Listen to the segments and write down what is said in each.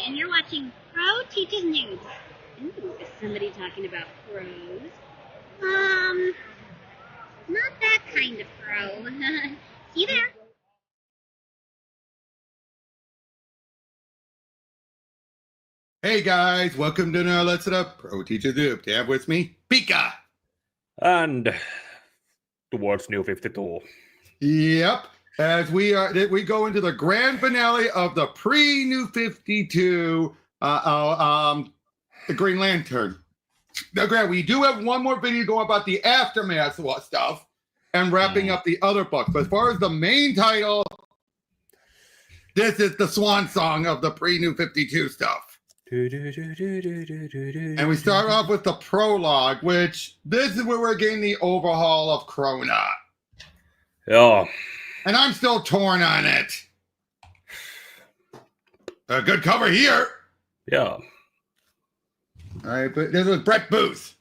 and you're watching Pro Teaches News. Ooh, is somebody talking about pros? Not that kind of pro. See you there. Hey guys, welcome to Now Let's It Up. Pro Teaches News. Do you have with me? Pika! And towards New 52. Yep. As we go into the grand finale of the pre-New 52, the Green Lantern. Now, Grant, we do have one more video going about the aftermath stuff and wrapping up the other books. But as far as the main title, this is the swan song of the pre-New 52 stuff. And we start off with the prologue, which this is where we're getting the overhaul of Krona. Yeah. And I'm still torn on it. A good cover here. Yeah. All right, but this was Brett Booth.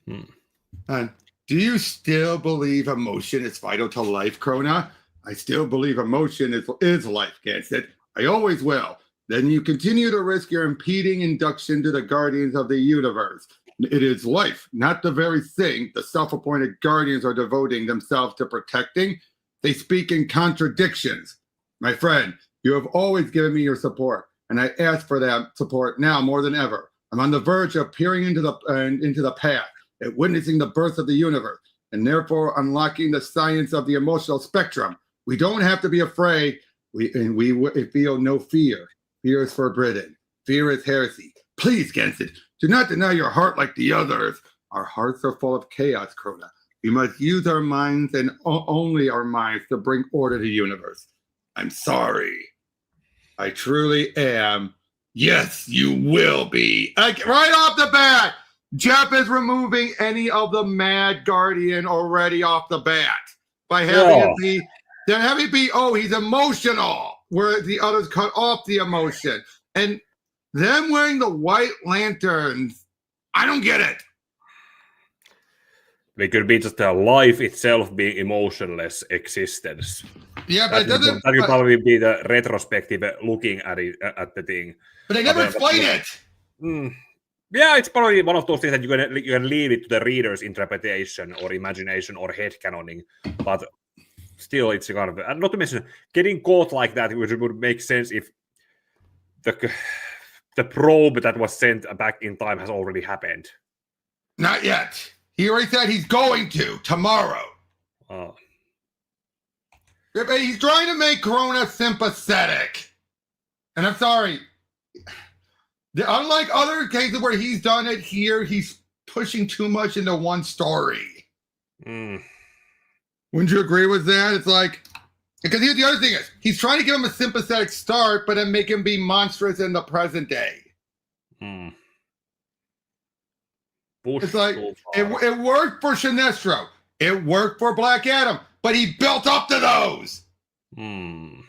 Do you still believe emotion is vital to life, Krona? I still believe emotion is life, Gansett. I always will. Then you continue to risk your impeding induction to the Guardians of the Universe. It is life, not the very thing the self-appointed Guardians are devoting themselves to protecting. They speak in contradictions. My friend, you have always given me your support, and I ask for that support now more than ever. I'm on the verge of peering into the past, and witnessing the birth of the universe, and therefore unlocking the science of the emotional spectrum. We don't have to be afraid. We feel no fear. Fear is forbidden. Fear is heresy. Please, Gensid, do not deny your heart like the others. Our hearts are full of chaos, Krona. We must use our minds and only our minds to bring order to the universe. I'm sorry. I truly am. Yes, you will be. Right off the bat, Jeff is removing any of the Mad Guardian already off the bat by having it be. Then having it be, oh, he's emotional, where the others cut off the emotion. And them wearing the white lanterns, I don't get it. It could be just a life itself being emotionless existence. Yeah, but that would probably be the retrospective looking at the thing. But they never explain it. Yeah, it's probably one of those things that you can leave it to the reader's interpretation or imagination or headcanoning. But still, it's kind of, and not to mention getting caught like that, which would make sense if the probe that was sent back in time has already happened. Not yet. He already said he's going to tomorrow. Oh. He's trying to make Krona sympathetic. And I'm sorry. Unlike other cases where he's done it here, he's pushing too much into one story. Wouldn't you agree with that? It's like, because here's the other thing is, he's trying to give him a sympathetic start, but then make him be monstrous in the present day. It's like, it worked for Sinestro. It worked for Black Adam, but he built up to those. And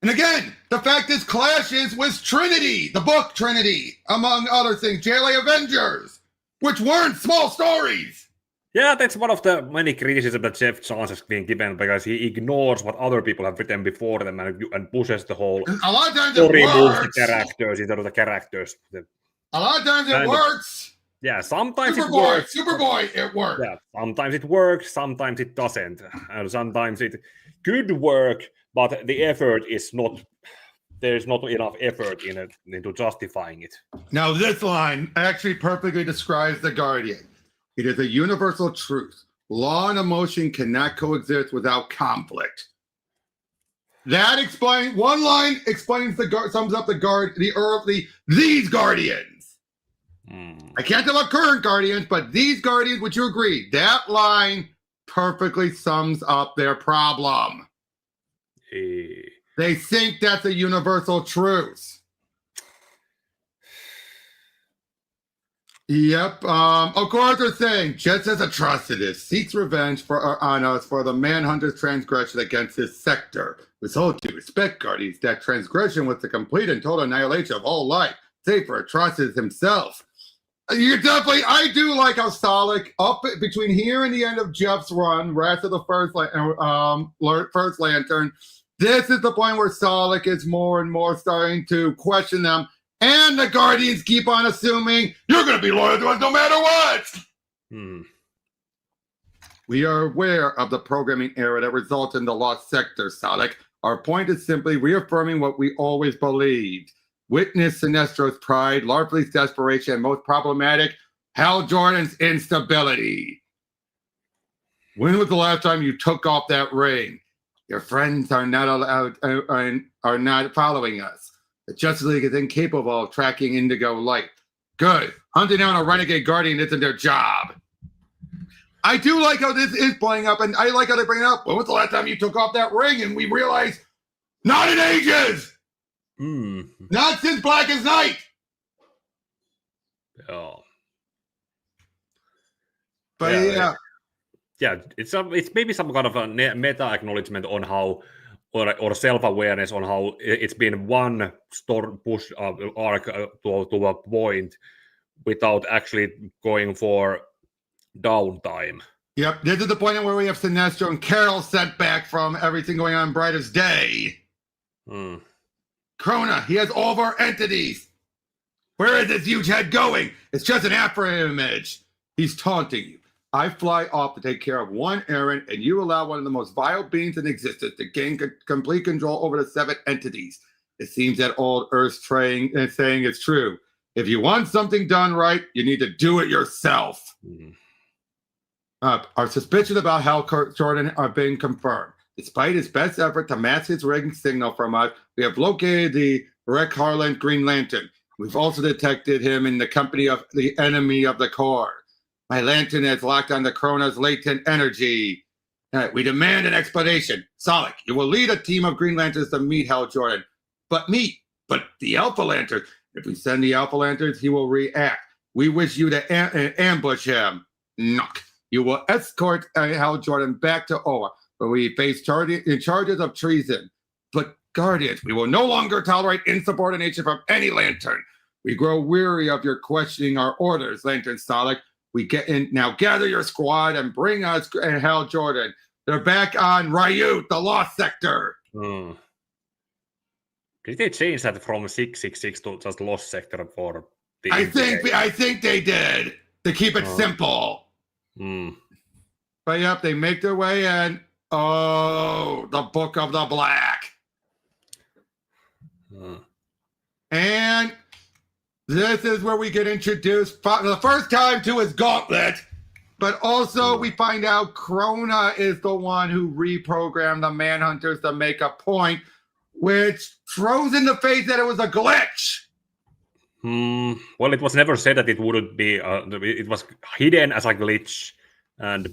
again, the fact this clashes with Trinity, the book Trinity, among other things, JLA Avengers, which weren't small stories. Yeah, that's one of the many criticisms that Jeff Johns has been given, because he ignores what other people have written before them and pushes the whole a lot of times story, it works. The characters instead of the characters. A lot of times it works. Yeah, sometimes it works. Superboy, it works. Yeah, sometimes it works, sometimes it doesn't. And sometimes it could work, but the effort is not, there's not enough effort into justifying it. Now, this line actually perfectly describes the Guardian. It is a universal truth. Law and emotion cannot coexist without conflict. That explains, one line explains sums up these Guardians. I can't tell about current Guardians, but these Guardians, would you agree? That line perfectly sums up their problem. They think that's a universal truth. Yep. Of course, they're saying, just as atrocitus seeks revenge on us for the Manhunter's transgression against his sector. With all due respect, Guardians, that transgression was the complete and total annihilation of all life, save for Atrocitus himself. You definitely, I do like how Solid, up between here and the end of Jeff's run, Wrath of the First Lantern, This is the point where Solak is more and more starting to question them, and the Guardians keep on assuming you're going to be loyal to us no matter what. We are aware of the programming error that results in the lost sector, Solak. Our point is simply reaffirming what we always believed. Witness Sinestro's pride, Larfleet's desperation, and most problematic, Hal Jordan's instability. When was the last time you took off that ring? Your friends are not allowed, are not following us. The Justice League is incapable of tracking Indigo Light. Good. Hunting down a renegade Guardian isn't their job. I do like how this is playing up, and I like how they bring it up. When was the last time you took off that ring? And we realized, not in ages! Not since Blackest Night! Oh. But yeah, it's maybe some kind of a meta acknowledgement on how, or self-awareness on how it's been one push arc to a point without actually going for downtime. Yep, this is the point where we have Sinestro and Carol sent back from everything going on Brightest Day. Krona, he has all of our entities. Where is this huge head going? It's just an afro image. He's taunting you. I fly off to take care of one errand, and you allow one of the most vile beings in existence to gain complete control over the 7 entities. It seems that old Earth's saying it's true. If you want something done right, you need to do it yourself. Our suspicions about Hal Jordan are being confirmed. Despite his best effort to mask his ring signal from us, we have located the Rec Harlan Green Lantern. We've also detected him in the company of the enemy of the core. My lantern has locked on the Krona's latent energy. We demand an explanation. Solak, you will lead a team of Green Lanterns to meet Hal Jordan. But the Alpha Lantern. If we send the Alpha Lanterns, he will react. We wish you to ambush him. Knock. You will escort Hal Jordan back to Oa, where we face charges of treason. But Guardians, we will no longer tolerate insubordination from any Lantern. We grow weary of your questioning our orders, Lantern Solak. We get in now. Gather your squad and bring us Hal Jordan. They're back on Ryut, the Lost Sector. Did they change that from 666 to just Lost Sector for the? I think they did to keep it simple. But yep, they make their way in. Oh, the Book of the Black. And this is where we get introduced for the first time to his gauntlet. But also we find out Krona is the one who reprogrammed the Manhunters to make a point, which throws in the face that it was a glitch. Well, it was never said that it wouldn't be. It was hidden as a glitch, and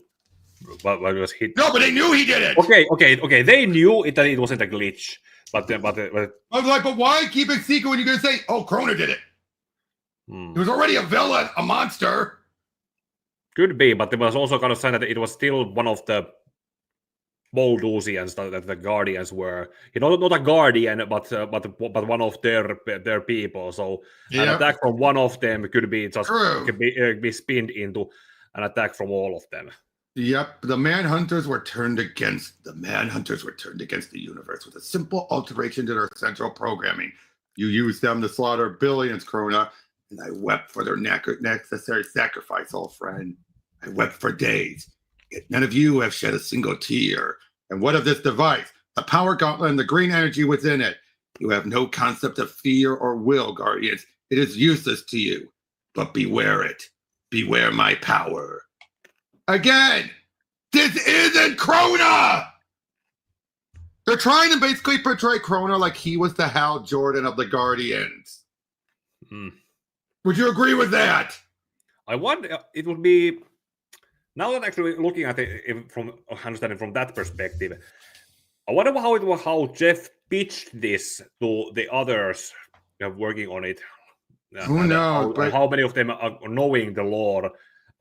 but it was hidden. No, but they knew he did it. Okay. They knew that it wasn't a glitch, but I was like, but why keep it secret when you're going to say, "Oh, Krona did it"? He was already a villain, a monster. Could be, but there was also kind of sign that it was still one of the Moldusians that the Guardians were. Not a Guardian, but one of their people. So an attack from one of them could be just be spinned into an attack from all of them. Yep, the Manhunters were turned against the universe with a simple alteration to their central programming. You used them to slaughter billions, Krona, and I wept for their necessary sacrifice, old friend. I wept for days. Yet none of you have shed a single tear. And what of this device? The power gauntlet and the green energy within it. You have no concept of fear or will, Guardians. It is useless to you. But beware it. Beware my power. Again, this isn't Krona! They're trying to basically portray Krona like he was the Hal Jordan of the Guardians. Would you agree with that? I wonder, it would be, now that actually looking at it from understanding from that perspective, I wonder how Jeff pitched this to the others working on it. Who knows? How many of them, knowing the lore,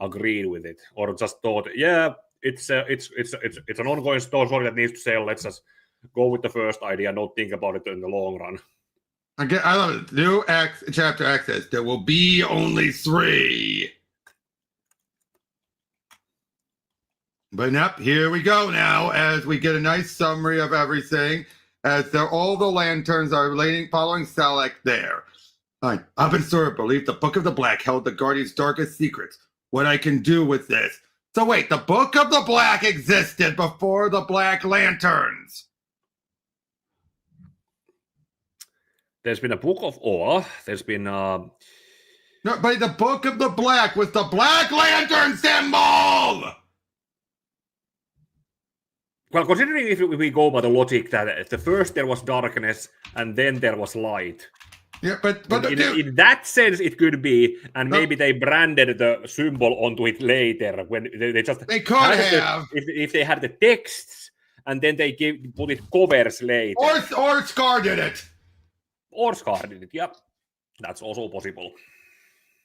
agreed with it, or just thought, yeah, it's an ongoing story that needs to sell. Let's just go with the first idea and don't think about it in the long run. Okay, I love it. New chapter X says there will be only 3. But yep, here we go now as we get a nice summary of everything. as all the lanterns are following Selleck there. I've been sort of believed the Book of the Black held the Guardian's darkest secrets. What I can do with this. So wait, the Book of the Black existed before the Black Lanterns. There's been a Book of Awe. There's been No, but the Book of the Black was the Black Lantern symbol. Well, considering if we go by the logic that at the first there was darkness and then there was light. Yeah, but in that sense it could be, and maybe they branded the symbol onto it later when they just they could have if they had the texts and then they put it covers later. Or Scar did it. Or Scar did it. Yep, that's also possible.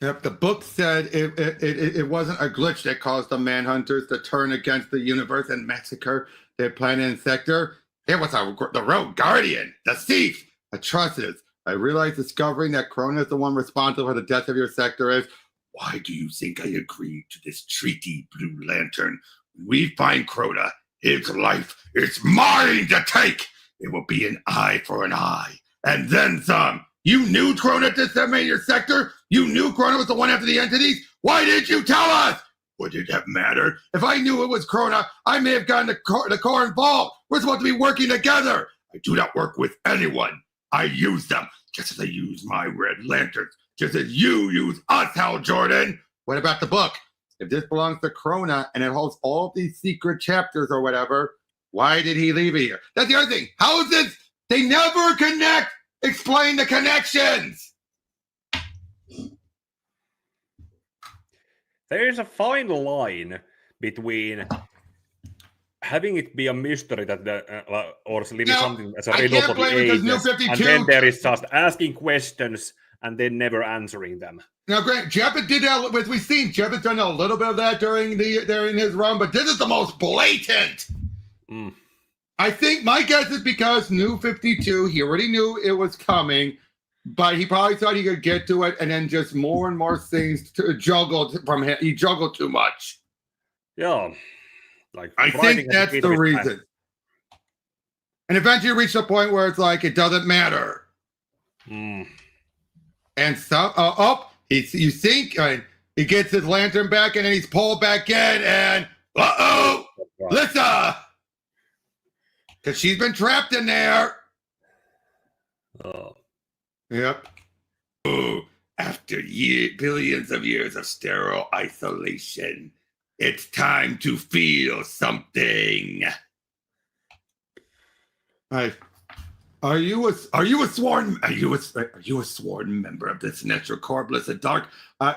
Yep, the book said it wasn't a glitch that caused the Manhunters to turn against the universe and massacre their planet and sector. It was the Rogue Guardian, the thief, atrocities. I realize discovering that Krona is the one responsible for the death of your sector is. Why do you think I agreed to this treaty, Blue Lantern? When we find Krona, his life is mine to take. It will be an eye for an eye, and then some. You knew Krona disseminated your sector? You knew Krona was the one after the entities? Why didn't you tell us? Would it have mattered? If I knew it was Krona, I may have gotten the core involved. We're supposed to be working together. I do not work with anyone. I use them, just as I use my red lanterns, just as you use us, Hal Jordan. What about the book? If this belongs to Krona and it holds all of these secret chapters or whatever, why did he leave it here? That's the other thing. How is this? They never connect. Explain the connections. There is a fine line between having it be a mystery that or leaving something as a riddle for the ages, and then there is just asking questions and then never answering them. Now, Grant, Jeppet did that. As we've seen, Jeppet's done a little bit of that during his run, but this is the most blatant. I think my guess is because New 52, he already knew it was coming, but he probably thought he could get to it, and then just more and more things juggled from him. He juggled too much. Yeah. I think that's the reason. And eventually reached a point where it's like, it doesn't matter. And so, you think he gets his lantern back and then he's pulled back in and, Lissa! Because she's been trapped in there. Oh. Yep. Ooh, after billions of years of sterile isolation, it's time to feel something. Are you a sworn member of the Sinestro Corps, Blissed Dark?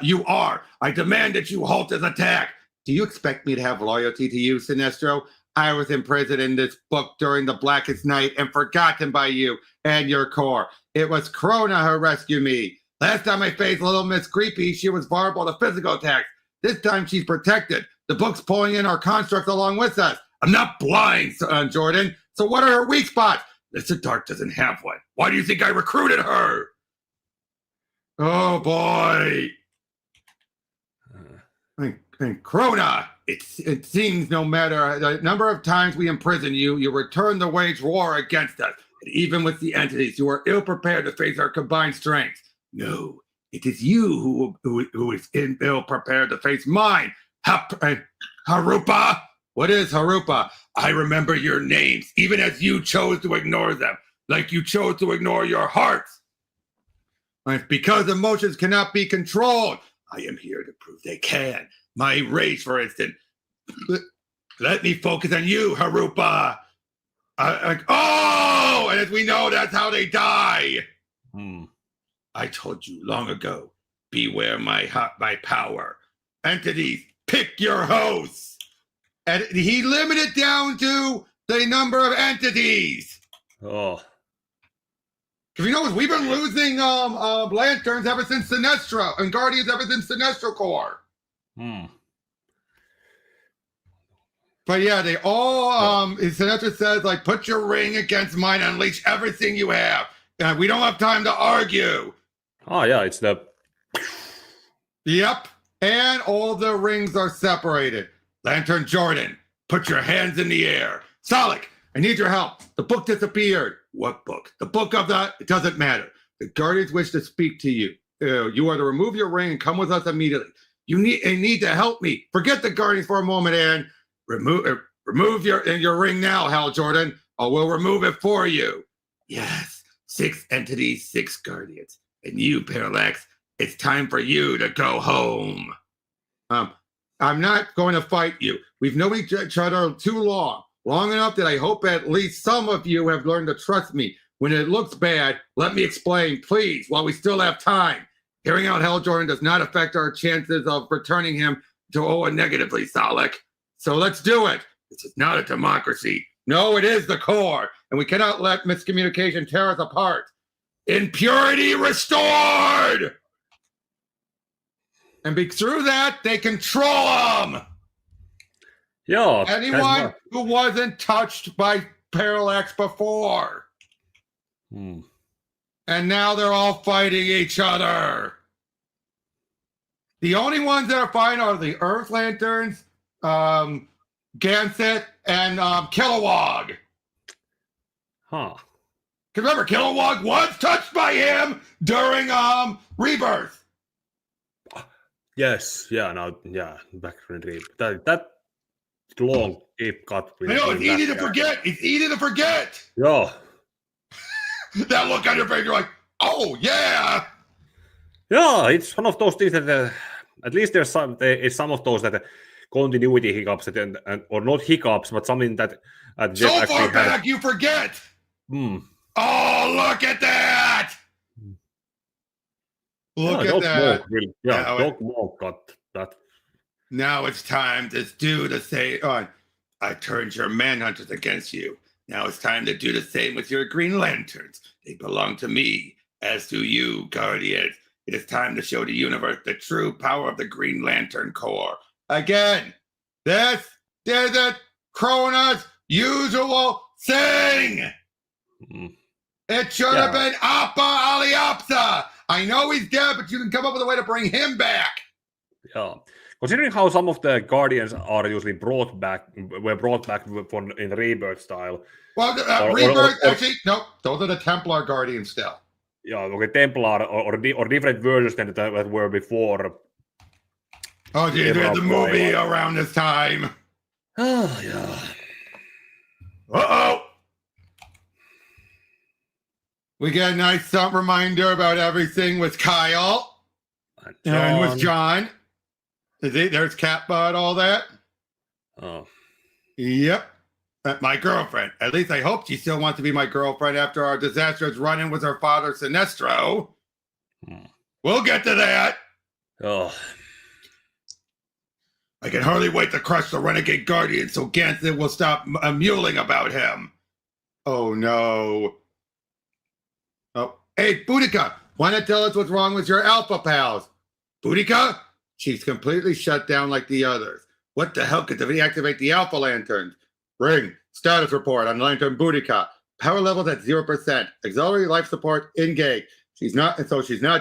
You are. I demand that you halt this attack. Do you expect me to have loyalty to you, Sinestro? I was imprisoned in this book during the blackest night and forgotten by you and your Corps. It was Krona who rescued me. Last time I faced Little Miss Creepy, she was vulnerable to physical attacks. This time she's protected. The book's pulling in our constructs along with us. I'm not blind, Jordan. So what are her weak spots? Blissed Dark doesn't have one. Why do you think I recruited her? Oh, boy. And Krona, it seems no matter the number of times we imprison you, you return to wage war against us. And even with the entities, you are ill-prepared to face our combined strength. No, it is you who is ill-prepared to face mine. Harupa? What is Harupa? I remember your names, even as you chose to ignore them, like you chose to ignore your hearts. And because emotions cannot be controlled, I am here to prove they can. My rage, for instance. Let me focus on you, Harupa. And as we know, that's how they die. I told you long ago, beware my power. Entities, pick your hosts. And he limited down to the number of entities. Oh. Because you know, we've been losing lanterns ever since Sinestro and Guardians ever since Sinestro Corps. But yeah, they all, Sinestro says, like, put your ring against mine, unleash everything you have. We don't have time to argue. Oh, yeah, it's the... Yep. And all the rings are separated. Lantern Jordan, put your hands in the air. Solek, I need your help. The book disappeared. What book? The book of the... It doesn't matter. The Guardians wish to speak to you. You are to remove your ring and come with us immediately. You need to help me. Forget the Guardians for a moment and remove your ring now, Hal Jordan, or we'll remove it for you. Yes, 6 entities, 6 Guardians. And you, Parallax, it's time for you to go home. I'm not going to fight you. We've known each other too long enough that I hope at least some of you have learned to trust me. When it looks bad, let me explain, please, while we still have time. Hearing out Hal Jordan does not affect our chances of returning him to Oa negatively, Salek. So let's do it. This is not a democracy. No, it is the core, and we cannot let miscommunication tear us apart. Impurity restored! And through that, they control them! Yeah. Anyone who wasn't touched by Parallax before. And now they're all fighting each other. The only ones that are fighting are the Earth Lanterns, Gansett, and Kilowog. Huh. Because remember, Kilowog was touched by him during Rebirth. Yes, back in Rebirth. That long, deep cut. I know, it's easy to forget. It's easy to forget. Yeah. That look on your face, you're like, oh, yeah. Yeah, it's one of those things that at least there's some of those that continuity hiccups or not hiccups, but something that so far back you forget. Oh, look at that! Look at that! Doc Monk got that. Now it's time to do the same. I turned your manhunters against you. Now it's time to do the same with your Green Lanterns. They belong to me, as do you, Guardians. It is time to show the universe the true power of the Green Lantern Corps. Again, this isn't Krona's usual thing. It should have been Appa Aliapsa. I know he's dead, but you can come up with a way to bring him back. Yeah. Considering how some of the Guardians are usually brought back in Rebirth style. Well, Rebirth, actually, no, those are the Templar Guardians still. Yeah, okay, Templar or different versions than that were before. Oh, geez, there's the movie around this time. Oh, yeah. Uh-oh. We get a nice reminder about everything with Kyle and with John. There's Catbot, all that. Oh. Yep. My girlfriend. At least I hope she still wants to be my girlfriend after our disastrous run-in with her father, Sinestro. We'll get to that. Oh. I can hardly wait to crush the Renegade Guardian so Gansett will stop mewling about him. Oh, no. Oh, hey, Boudica, why not tell us what's wrong with your Alpha pals? Boudica? She's completely shut down like the others. What the hell could deactivate the Alpha Lanterns? Ring, status report on Lantern Boudica. Power levels at 0%. Auxiliary life support engaged. She's not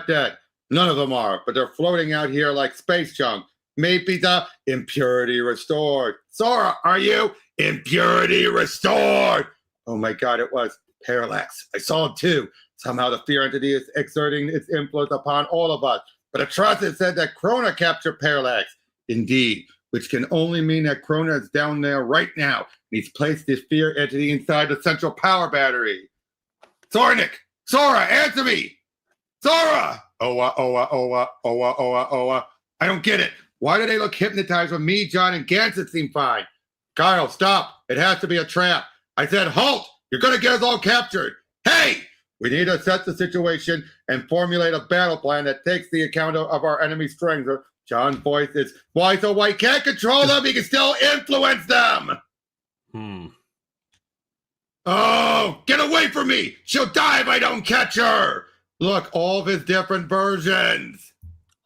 dead. None of them are, but they're floating out here like space junk. Maybe the impurity restored. Sora, are you? Impurity restored. Oh my God, it was Parallax. I saw it too. Somehow the fear entity is exerting its influence upon all of us. But Atrocity said that Krona captured Parallax. Indeed, which can only mean that Krona is down there right now. And he's placed this fear entity inside the central power battery. Sora, answer me! Sora! Oa. I don't get it. Why do they look hypnotized when me, John, and Gansett seem fine? Kyle, stop. It has to be a trap. I said, halt! You're going to get us all captured. Hey! We need to assess the situation and formulate a battle plan that takes the account of our enemy's strength. John's voice is, why so white can't control them? He can still influence them. Oh, get away from me. She'll die if I don't catch her. Look, all of his different versions.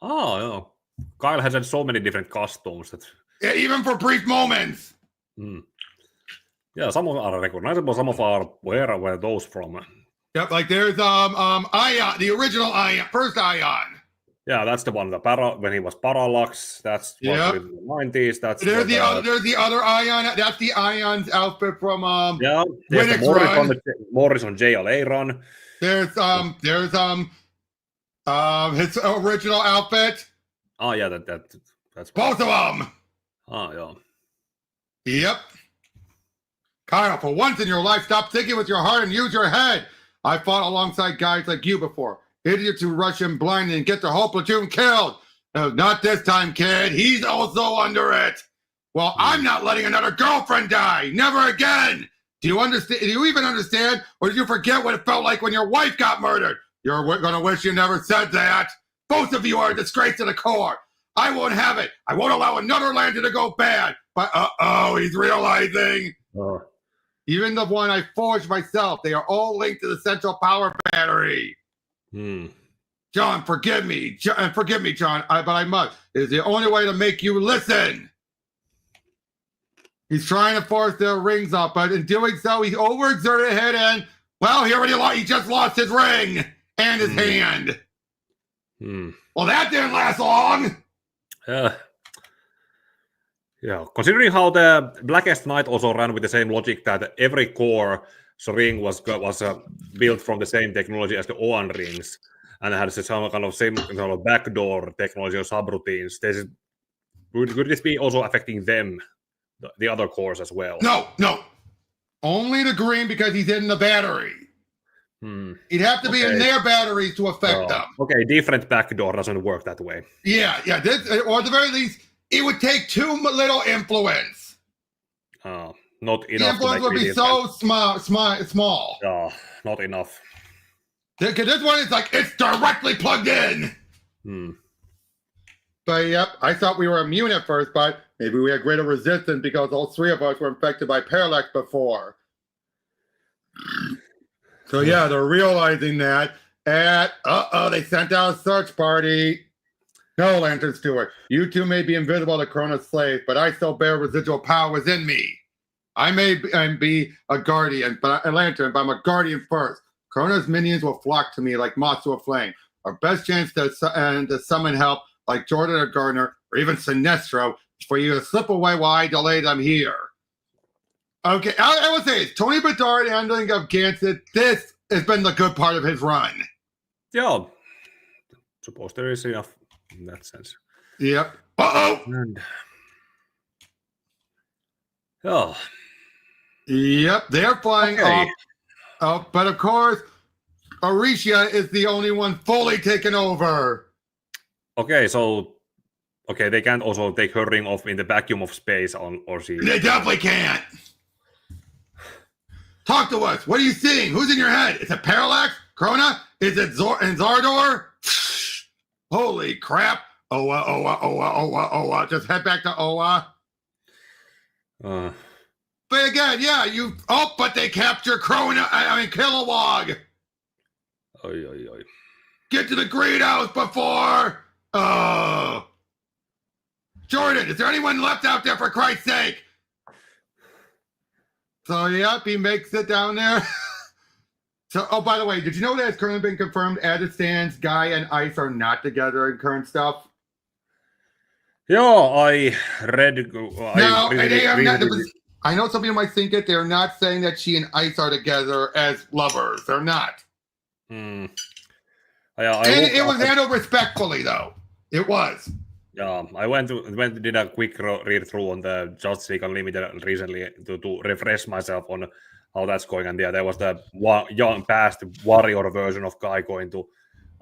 Oh, yeah. Kyle has had so many different costumes. Yeah, even for brief moments. Yeah, some of them are recognizable, some of them are, where were those from? Yep, like there's Ion, the original Ion, first Ion. Yeah, that's the one. When he was Parallax, that's in the 90s. That's there's the other Ion. That's the Ion's outfit from there's the Morrison JLA run. There's his original outfit. Oh yeah, that's both of them. Oh yeah. Yep. Kyle, for once in your life, stop thinking with your heart and use your head. I fought alongside guys like you before. Idiots who rush in blind and get their whole platoon killed. No, not this time, kid. He's also under it. Well, I'm not letting another girlfriend die. Never again. Do you understand? Do you even understand? Or did you forget what it felt like when your wife got murdered? You're going to wish you never said that. Both of you are a disgrace to the core. I won't have it. I won't allow another lander to go bad. But he's realizing. Even the one I forged myself, they are all linked to the central power battery. John, forgive me, John, but I must. It is the only way to make you listen. He's trying to force their rings up, but in doing so, he overexerted his head and, well, he just lost his ring and his hand. Well, that didn't last long. Yeah, considering how the Blackest Night also ran with the same logic that every core ring was built from the same technology as the Oan rings, and had some kind of same kind of backdoor technology or subroutines. Could this be also affecting them, the other cores as well? No. Only the green because he's in the battery. He'd have to be in their batteries to affect them. Okay, different backdoor doesn't work that way. Yeah. This, or at the very least, it would take too little influence. Not enough. The influence would be so small. Not enough. Because this one is like, it's directly plugged in. But yep, I thought we were immune at first, but maybe we had greater resistance because all three of us were infected by Parallax before. So yeah, they're realizing that. And they sent out a search party. No, Lantern Stewart, you two may be invisible to Krona's slaves, but I still bear residual power within me. I may be a guardian, but a lantern, but I'm a guardian first. Krona's minions will flock to me like moths to a flame. Our best chance to summon help, like Jordan or Gardner, or even Sinestro, is for you to slip away while I delay them here. Okay, I will say, Tony Bedard handling of Gansett, this has been the good part of his run. Yeah, suppose there is enough in that sense. Yep. Yep, they're flying off. But of course, Arisha is the only one fully taken over. Okay, so they can't also take her ring off in the vacuum of space or she. They definitely can't. Talk to us. What are you seeing? Who's in your head? Is it Parallax? Krona? Is it Zardor? Holy crap. Oa. Just head back to Oa. But again, yeah, but they capture Kilowog. Oy. Get to the greenhouse before. Jordan, is there anyone left out there for Christ's sake? So, yep, he makes it down there. So, by the way, did you know that it's currently been confirmed as it stands, Guy and Ice are not together in current stuff? Yeah, I read. I know some people might think it. They're not saying that she and Ice are together as lovers. They're not. It was handled respectfully, though. It was. Yeah, I went did a quick read through on the Justice League Unlimited recently to refresh myself on how that's going. And there was the young past warrior version of Guy going to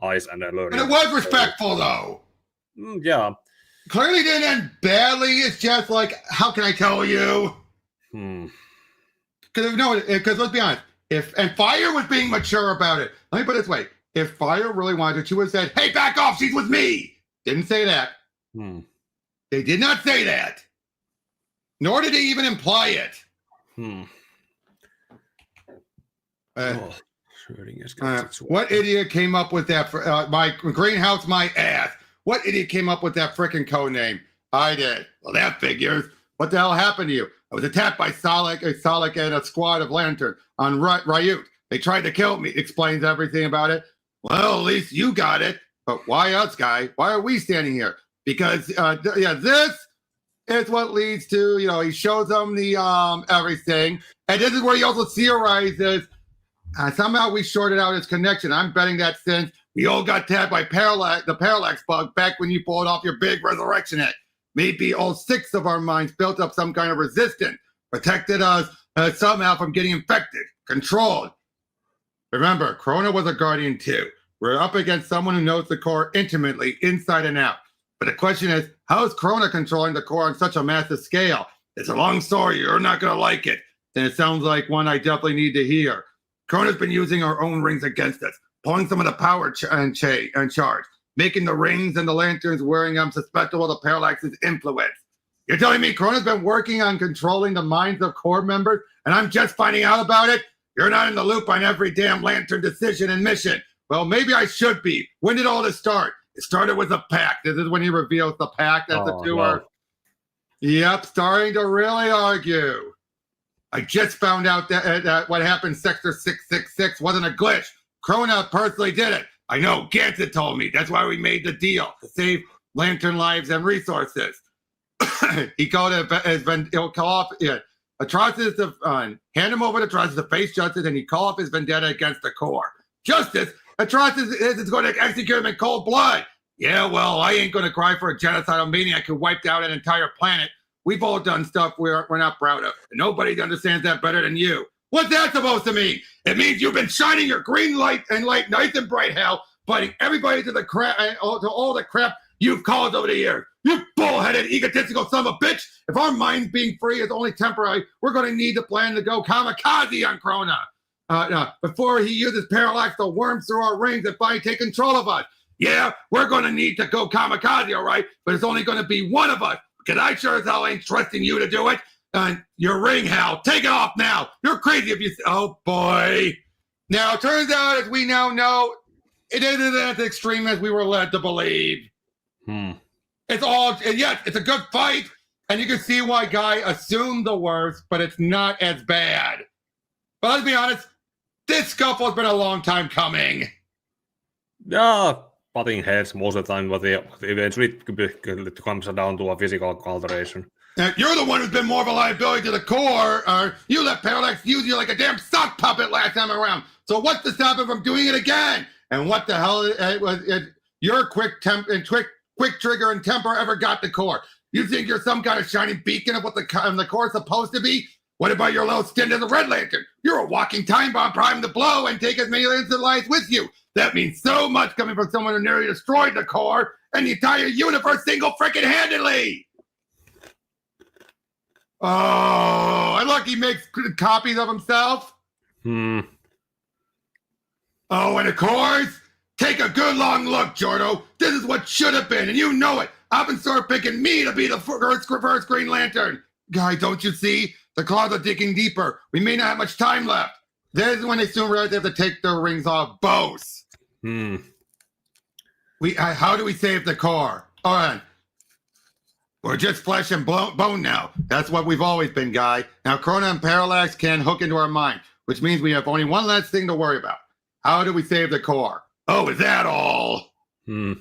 Ice and learning. And it was respectful, though. Yeah. Clearly didn't end badly. It's just like, how can I tell you? Because let's be honest, and Fire was being mature about it. Let me put it this way: if Fire really wanted to, she would have said, "Hey, back off! She's with me." Didn't say that. They did not say that. Nor did they even imply it. What idiot came up with that? My greenhouse, my ass. What idiot came up with that frickin' code name? I did. Well, that figures. What the hell happened to you? I was attacked by Solek and a squad of Lantern on Ryut. They tried to kill me. Explains everything about it. Well, at least you got it. But why us, guy? Why are we standing here? Because this is what leads to, he shows them the everything. And this is where he also theorizes somehow we shorted out his connection. I'm betting that since we all got tapped by the parallax bug back when you pulled off your big resurrection hit. Maybe all 6 of our minds built up some kind of resistance, protected us somehow from getting infected, controlled. Remember, Corona was a guardian too. We're up against someone who knows the core intimately, inside and out. But the question is, how is Corona controlling the core on such a massive scale? It's a long story. You're not going to like it. And it sounds like one I definitely need to hear. Corona's been using our own rings against us, pulling some of the power and charge, making the rings and the lanterns wearing them susceptible to Parallax's influence. You're telling me Corona's been working on controlling the minds of core members, and I'm just finding out about it? You're not in the loop on every damn lantern decision and mission. Well, maybe I should be. When did all this start? It started with a pact. This is when he reveals the pact that the two are. Yep, starting to really argue. I just found out that what happened Sector 666 wasn't a glitch. Corona personally did it. I know, Gansett told me. That's why we made the deal, to save lantern lives and resources. He called it, he'll call off atrocities hand him over to Atrocitus to face justice, and he call off his vendetta against the core. Justice? Atrocitus is going to execute him in cold blood. Yeah, well, I ain't going to cry for a genocidal maniac who wiped out an entire planet. We've all done stuff we're not proud of. And nobody understands that better than you. What's that supposed to mean? It means you've been shining your green light nice and bright, Hal, fighting everybody to all the crap you've caused over the years. You bullheaded, egotistical son of a bitch. If our minds being free is only temporary, we're going to need to plan to go kamikaze on Corona. Before he uses Parallax to worm through our rings and finally take control of us. Yeah, we're going to need to go kamikaze, all right? But it's only going to be one of us, because I sure as hell ain't trusting you to do it. Your ring, Hal. Take it off now. You're crazy if you... Oh, boy. Now, it turns out, as we now know, it isn't as extreme as we were led to believe. It's all... Yes, it's a good fight, and you can see why Guy assumed the worst, but it's not as bad. But let's be honest, this scuffle has been a long time coming. Yeah, butting heads most of the time, but eventually it comes down to a physical alteration. You're the one who's been more of a liability to the core. You let Parallax use you like a damn sock puppet last time around. So what's to stop him from doing it again? And what the hell your quick trigger and temper ever got the core? You think you're some kind of shining beacon of what the core is supposed to be? What about your little stint as a Red Lantern? You're a walking time bomb primed to blow and take as many innocent lives with you. That means so much coming from someone who nearly destroyed the core and the entire universe single-frickin-handedly. Oh, I look, he makes copies of himself. Oh, and of course, take a good long look, Jordo. This is what should have been, and you know it. I've been sort of picking me to be the first Green Lantern. Guy, don't you see? The claws are digging deeper. We may not have much time left. This is when they soon realize they have to take their rings off both. How do we save the core? All right. We're just flesh and bone now. That's what we've always been, Guy. Now, Corona and Parallax can hook into our mind, which means we have only one last thing to worry about. How do we save the core? Oh, is that all? Now,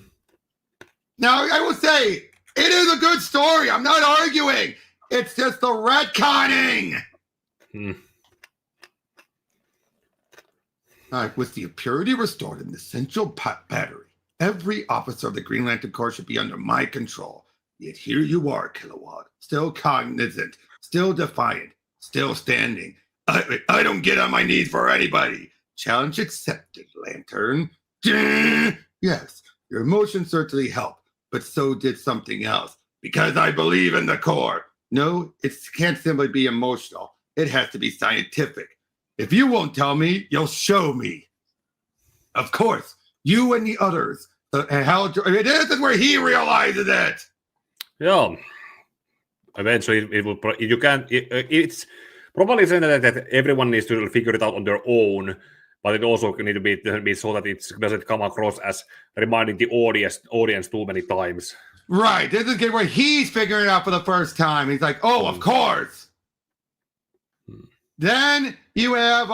I will say, it is a good story. I'm not arguing. It's just the retconning. All right, with the purity restored in the central battery, every officer of the Green Lantern Corps should be under my control. Yet here you are, Kilowatt, still cognizant, still defiant, still standing. I don't get on my knees for anybody. Challenge accepted, Lantern. Yes, your emotions certainly help, but so did something else. Because I believe in the core. No, it can't simply be emotional. It has to be scientific. If you won't tell me, you'll show me. Of course, you and the others. Hal Jordan, this is where he realizes it. Yeah. Eventually, it will. You can't. It's probably saying that everyone needs to figure it out on their own, but it also need to be so that it doesn't come across as reminding the audience too many times. Right. This is where he's figuring it out for the first time. He's like, "Oh, of course." Then you have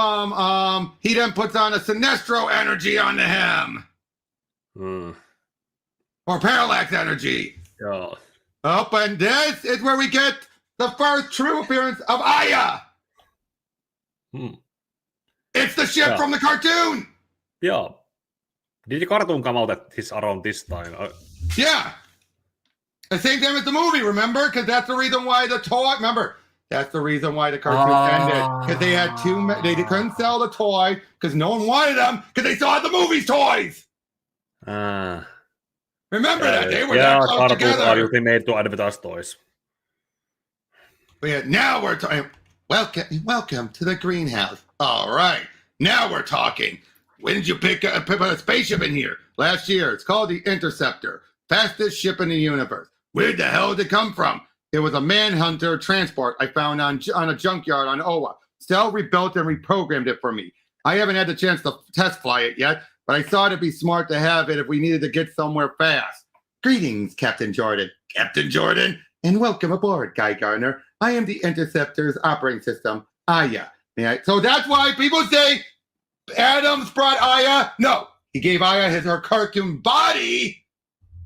he then puts on a Sinestro energy onto him. or parallax energy. Yeah. Oh, and this is where we get the first true appearance of Aya. It's the ship from the cartoon. Yeah. Did the cartoon come out at around this time? Yeah. The same time as the movie, remember? Because that's the reason why the toy. Remember, that's the reason why the cartoon ended. Because they had they couldn't sell the toy because no one wanted them because they still had the movie's toys. Remember that they were that close together. Are made to advertise toys. But now we're talking. Welcome to the greenhouse. All right, now we're talking. When did you put a spaceship in here? Last year. It's called the Interceptor, fastest ship in the universe. Where the hell did it come from? It was a Manhunter transport I found on a junkyard on Oa. Stell rebuilt and reprogrammed it for me. I haven't had the chance to test fly it yet, but I thought it'd be smart to have it if we needed to get somewhere fast. Greetings, Captain Jordan. Captain Jordan, and welcome aboard, Guy Gardner. I am the Interceptor's operating system, Aya. So that's why people say Adams brought Aya. No, he gave Aya her cartoon body,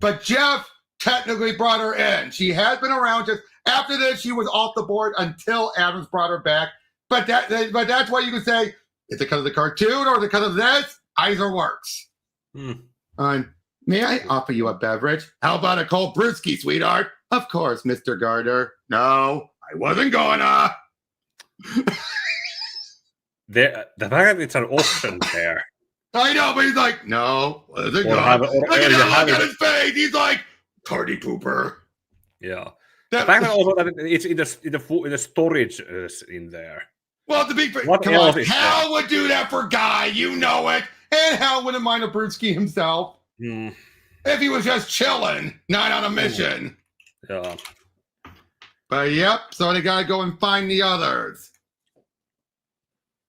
but Jeff technically brought her in. She has been around. Just after this, she was off the board until Adams brought her back. But that's why you can say, is it because of the cartoon or is it because of this? Either works. May I offer you a beverage? How about a cold brewski, sweetheart? Of course, Mr. Gardner. No, I wasn't gonna. The fact that it's an option there. I know, but he's like, no, wasn't gonna. Look at his face. He's like, party pooper. Yeah. The fact that also that it's in the storage in there. Well, to be fair, come on, Hal would do that for Guy. You know it. And Hal wouldn't mind a brewski himself. If he was just chilling, not on a mission. Yeah. But yep, so they gotta go and find the others.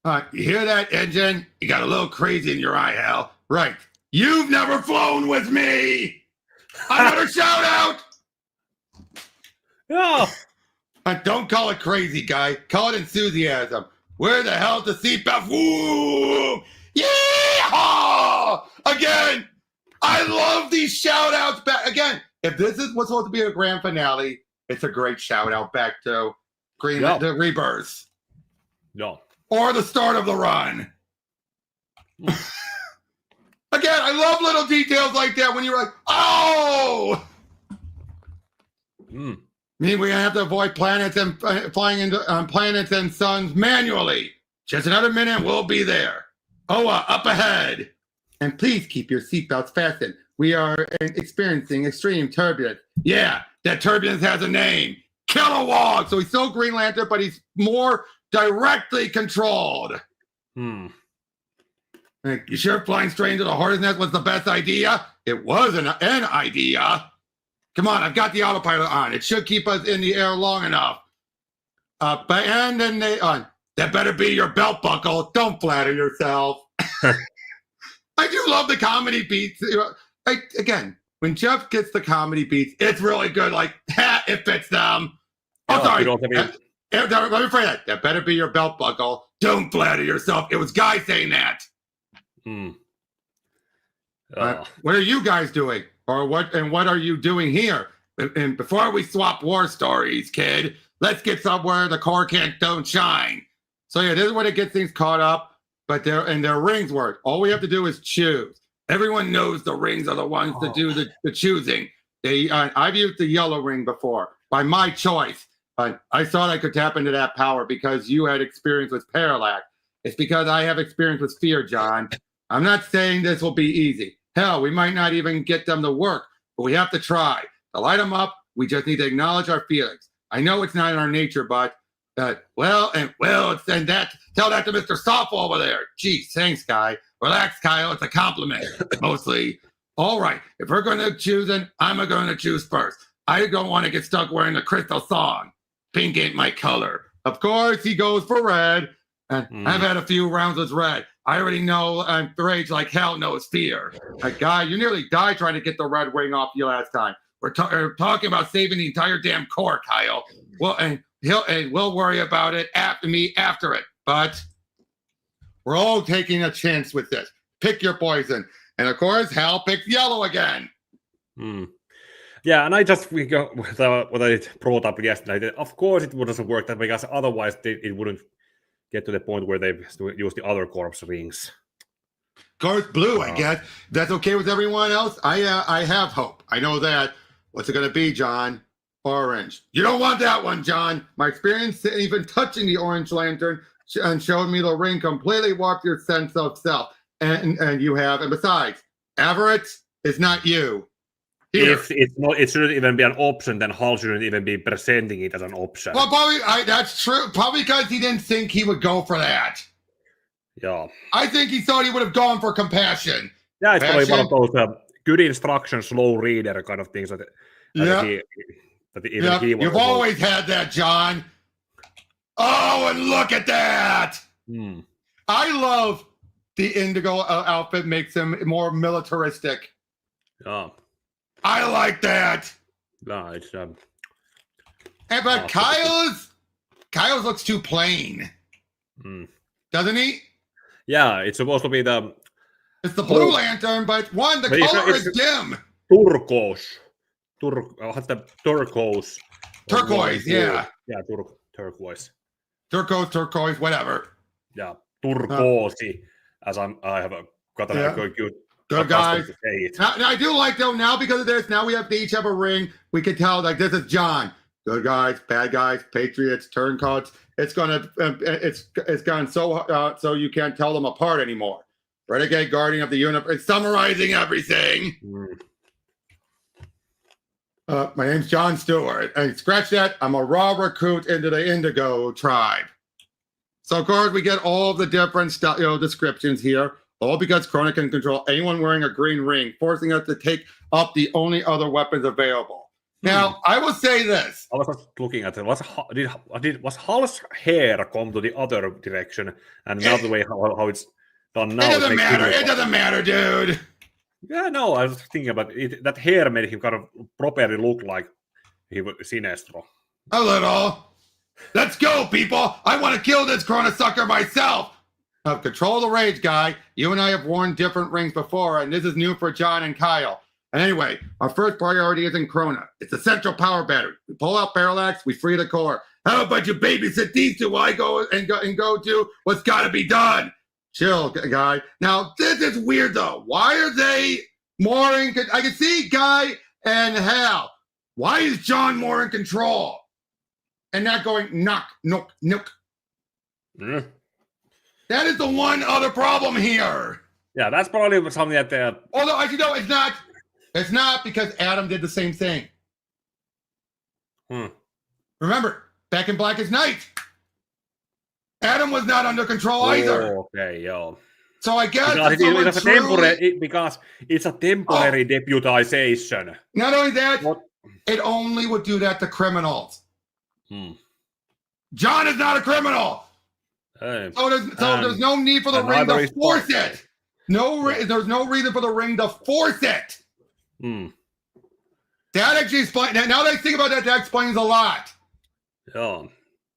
You hear that, engine? You got a little crazy in your eye, Hal. Right. You've never flown with me. Another shout out. No. Don't call it crazy, Guy. Call it enthusiasm. Where the hell's the seatbelt? Woo! Yeah! Again, I love these shout outs back. Again, if this is what's supposed to be a grand finale, it's a great shout out back to the Rebirth. No. Or the start of the run. Again, I love little details like that when you're like, oh! I mean, we're going to have to avoid planets and flying into planets and suns manually. Just another minute and we'll be there. Oa, up ahead. And please keep your seatbelts fastened. We are experiencing extreme turbulence. Yeah, that turbulence has a name. Kilowog. So he's still Green Lantern, but he's more directly controlled. You sure flying straight into the hornet's nest was the best idea? It was an idea. Come on, I've got the autopilot on. It should keep us in the air long enough. That better be your belt buckle. Don't flatter yourself. I do love the comedy beats. Again, when Jeff gets the comedy beats, it's really good. Like, it fits them. Oh, sorry. Let me phrase that. That better be your belt buckle. Don't flatter yourself. It was Guy saying that. What are you guys doing? Or what? And what are you doing here? And before we swap war stories, kid, let's get somewhere the core don't shine. So yeah, this is where it gets things caught up. But their rings work. All we have to do is choose. Everyone knows the rings are the ones to do the choosing. I've used the yellow ring before by my choice. I thought I could tap into that power because you had experience with parallax. It's because I have experience with fear, John. I'm not saying this will be easy. Hell, we might not even get them to work, but we have to try. To light them up, we just need to acknowledge our feelings. I know it's not in our nature, but tell that to Mr. Softball over there. Gee, thanks, Guy. Relax, Kyle. It's a compliment, mostly. All right, if we're going to choose, I'm going to choose first. I don't want to get stuck wearing the Crystal Song. Pink ain't my color. Of course, he goes for red. And I've had a few rounds with red. I already know rage like hell knows fear. Guy, you nearly died trying to get the red wing off you last time. We're talking about saving the entire damn core, Kyle. Well, and we'll worry about it after it. But we're all taking a chance with this. Pick your poison. And of course, Hal picks yellow again. Yeah, and I just what I brought up yesterday, that of course it doesn't work that because otherwise it wouldn't get to the point where they use the other corpse rings. Garth Blue, I guess. That's okay with everyone else? I have hope. I know that. What's it going to be, John? Orange. You don't want that one, John. My experience even touching the orange lantern and showed me the ring completely warped your sense of self. And you have. And besides, Everett is not you. Here. If it's not, it shouldn't even be an option, then Hal shouldn't even be presenting it as an option. Well, probably that's true. Probably because he didn't think he would go for that. Yeah. I think he thought he would have gone for compassion. Yeah, it's probably one of those good instructions, slow reader kind of things that You've always had that, John. Oh, and look at that. I love the indigo outfit, makes him more militaristic. Yeah. I like that. No, it's but Kyle's looks too plain. Doesn't he? Yeah, it's supposed to be it's the blue lantern, but the color is dim. Turquoise. What's the turquoise? Turquoise, yeah. Yeah, turquoise. Turquoise, whatever. Yeah, turquoise. As I have gotten a good guys. To say it. Now, I do like though now because of this. Now we have to each have a ring. We can tell like this is John. Good guys, bad guys, patriots, turncoats. It's gone so you can't tell them apart anymore. Renegade Guardian of the Universe. It's summarizing everything. My name's John Stewart, and scratch that. I'm a raw recruit into the Indigo tribe. So of course we get all of the different descriptions here. All because Krona can control anyone wearing a green ring, forcing us to take up the only other weapons available. Now, I will say this. I was just looking at it. Was Hal's hair come to the other direction, and now the way how it's done now? It doesn't matter. It doesn't matter, dude. Yeah, no, I was thinking about it. That hair made him kind of properly look like he was Sinestro. A little. Let's go, people. I want to kill this Krona sucker myself. Control the rage, guy. You and I have worn different rings before, and this is new for John and Kyle. And anyway, our first priority isn't Krona. It's the central power battery. We pull out Parallax, we free the core. How about you babysit these two while I go do what's got to be done? Chill, guy. Now, this is weird, though. Why are they more in control? I can see Guy and Hal. Why is John more in control? And not going knock, nook, nook. That is the one other problem here. Yeah, that's probably something that although, actually, no, it's not. It's not because Adam did the same thing. Remember, back in Blackest Night, Adam was not under control either. Okay, yo. So I guess because it's a temporary deputization. Not only that, it only would do that to criminals. John is not a criminal. So there's no need for the ring to force it. There's no reason for the ring to force it. That actually explains. Now that I think about that, that explains a lot. Yeah.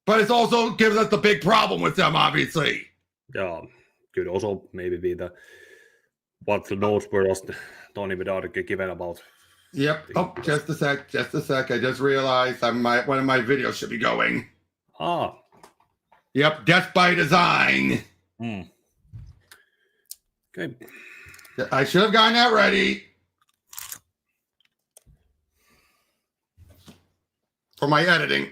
But it also gives us the big problem with them, obviously. Yeah. Could also maybe be what the notes were Tony Bedard given about. Yep. Oh, just a sec. I just realized one of my videos should be going. Yep. Death by Design. Okay. I should have gotten that ready. For my editing.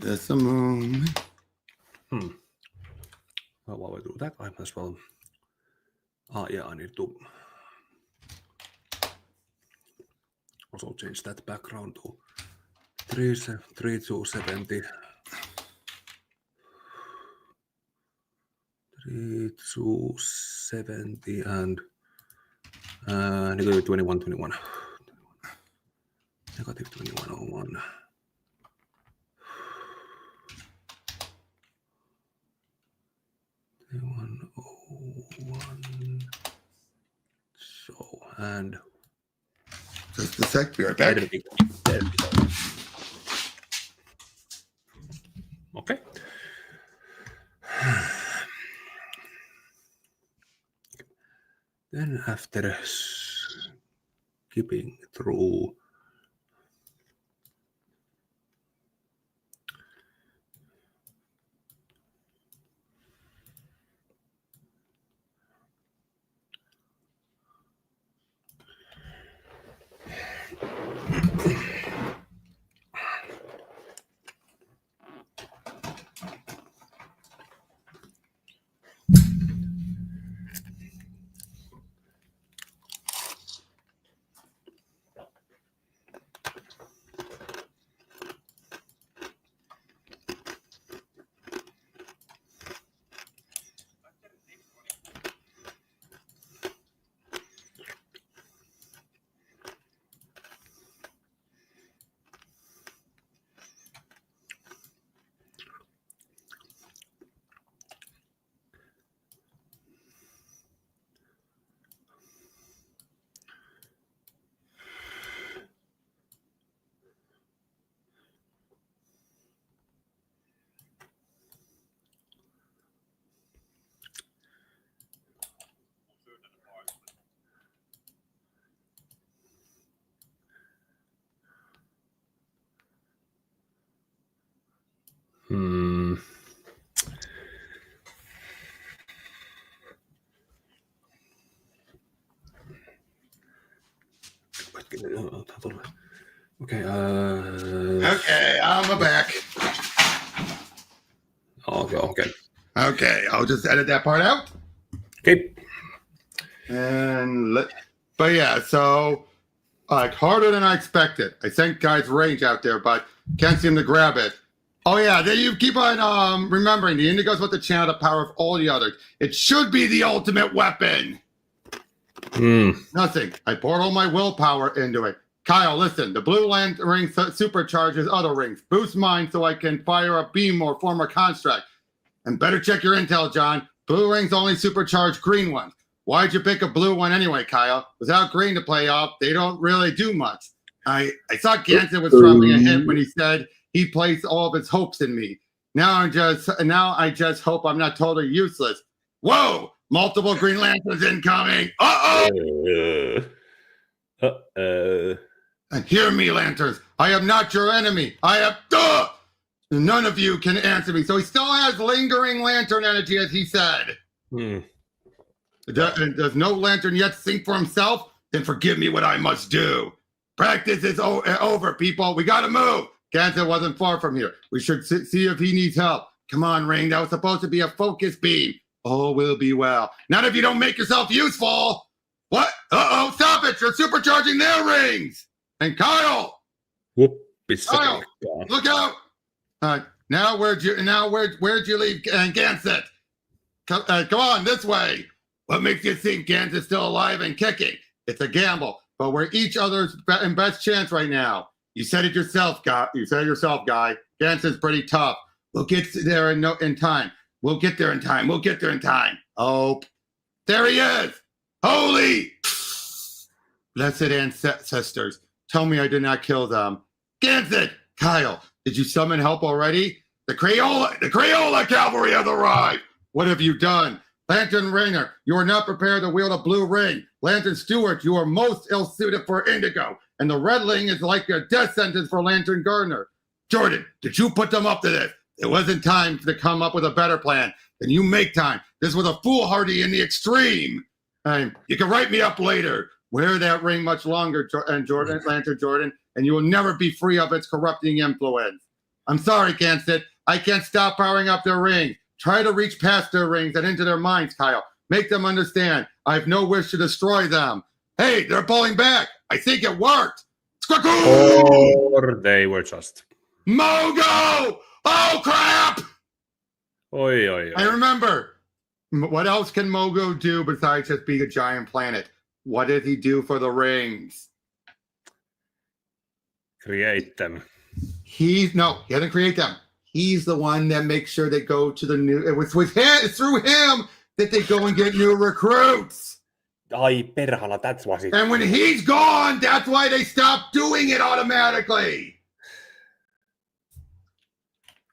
Just a moment. Well, while we do that, I might as well. Yeah, I need to also change that background to 3270. 3270 and negative 2121. Negative 2101. So, and Just a sec. Be right back. There we go. Okay. Then after skipping through Okay. Okay, I'm back. Okay. Okay, I'll just edit that part out. Okay. But yeah, so like harder than I expected. I sent guys range out there, but can't seem to grab it. Oh yeah, then you keep on remembering the Indigos with the channel, the power of all the others. It should be the ultimate weapon. Nothing. I poured all my willpower into it. Kyle, listen, the blue land ring supercharges other rings. Boost mine so I can fire a beam or form a construct. And better check your intel, John. Blue rings only supercharge green ones. Why'd you pick a blue one anyway, Kyle? Without green to play off, they don't really do much. I saw Ganson was troubling a hint when he said he placed all of his hopes in me. Now I just hope I'm not totally useless. Whoa! Multiple Green Lanterns incoming. Uh-oh! And hear me, Lanterns. I am not your enemy. I am... None of you can answer me. So he still has lingering lantern energy, as he said. Does no lantern yet think for himself? Then forgive me what I must do. Practice is over, people. We got to move. Ganson wasn't far from here. We should see if he needs help. Come on, Ring. That was supposed to be a focus beam. All will be well. Not if you don't make yourself useful. What? Uh-oh, stop it. You're supercharging their rings. And Kyle. Kyle, look out. Now where'd you leave Ganson? Come on, this way. What makes you think Ganson's still alive and kicking? It's a gamble, but we're each other's best chance right now. You said it yourself, guy. Ganson's pretty tough. We'll get there in time. We'll get there in time. Oh, there he is. Holy! Blessed ancestors, tell me I did not kill them. Ganson! Kyle, did you summon help already? The Crayola cavalry has arrived. What have you done? Lantern Rayner, you are not prepared to wield a blue ring. Lantern Stewart, you are most ill-suited for Indigo. And the Redling is like a death sentence for Lantern Gardner. Jordan, did you put them up to this? It wasn't time to come up with a better plan. Then you make time. This was a foolhardy in the extreme. You can write me up later. Wear that ring much longer, Lantern Jordan, and you will never be free of its corrupting influence. I'm sorry, Gansett. I can't stop powering up their rings. Try to reach past their rings and into their minds, Kyle. Make them understand. I have no wish to destroy them. Hey, they're pulling back. I think it worked. Or they were just... Mogo! Oh, crap! Oi. I remember. What else can Mogo do besides just being a giant planet? What did he do for the rings? Create them. He doesn't create them. He's the one that makes sure they go to the new. It was with him. It's through him that they go and get new recruits. Ai perhana, that was it. And when he's gone, that's why they stopped doing it automatically.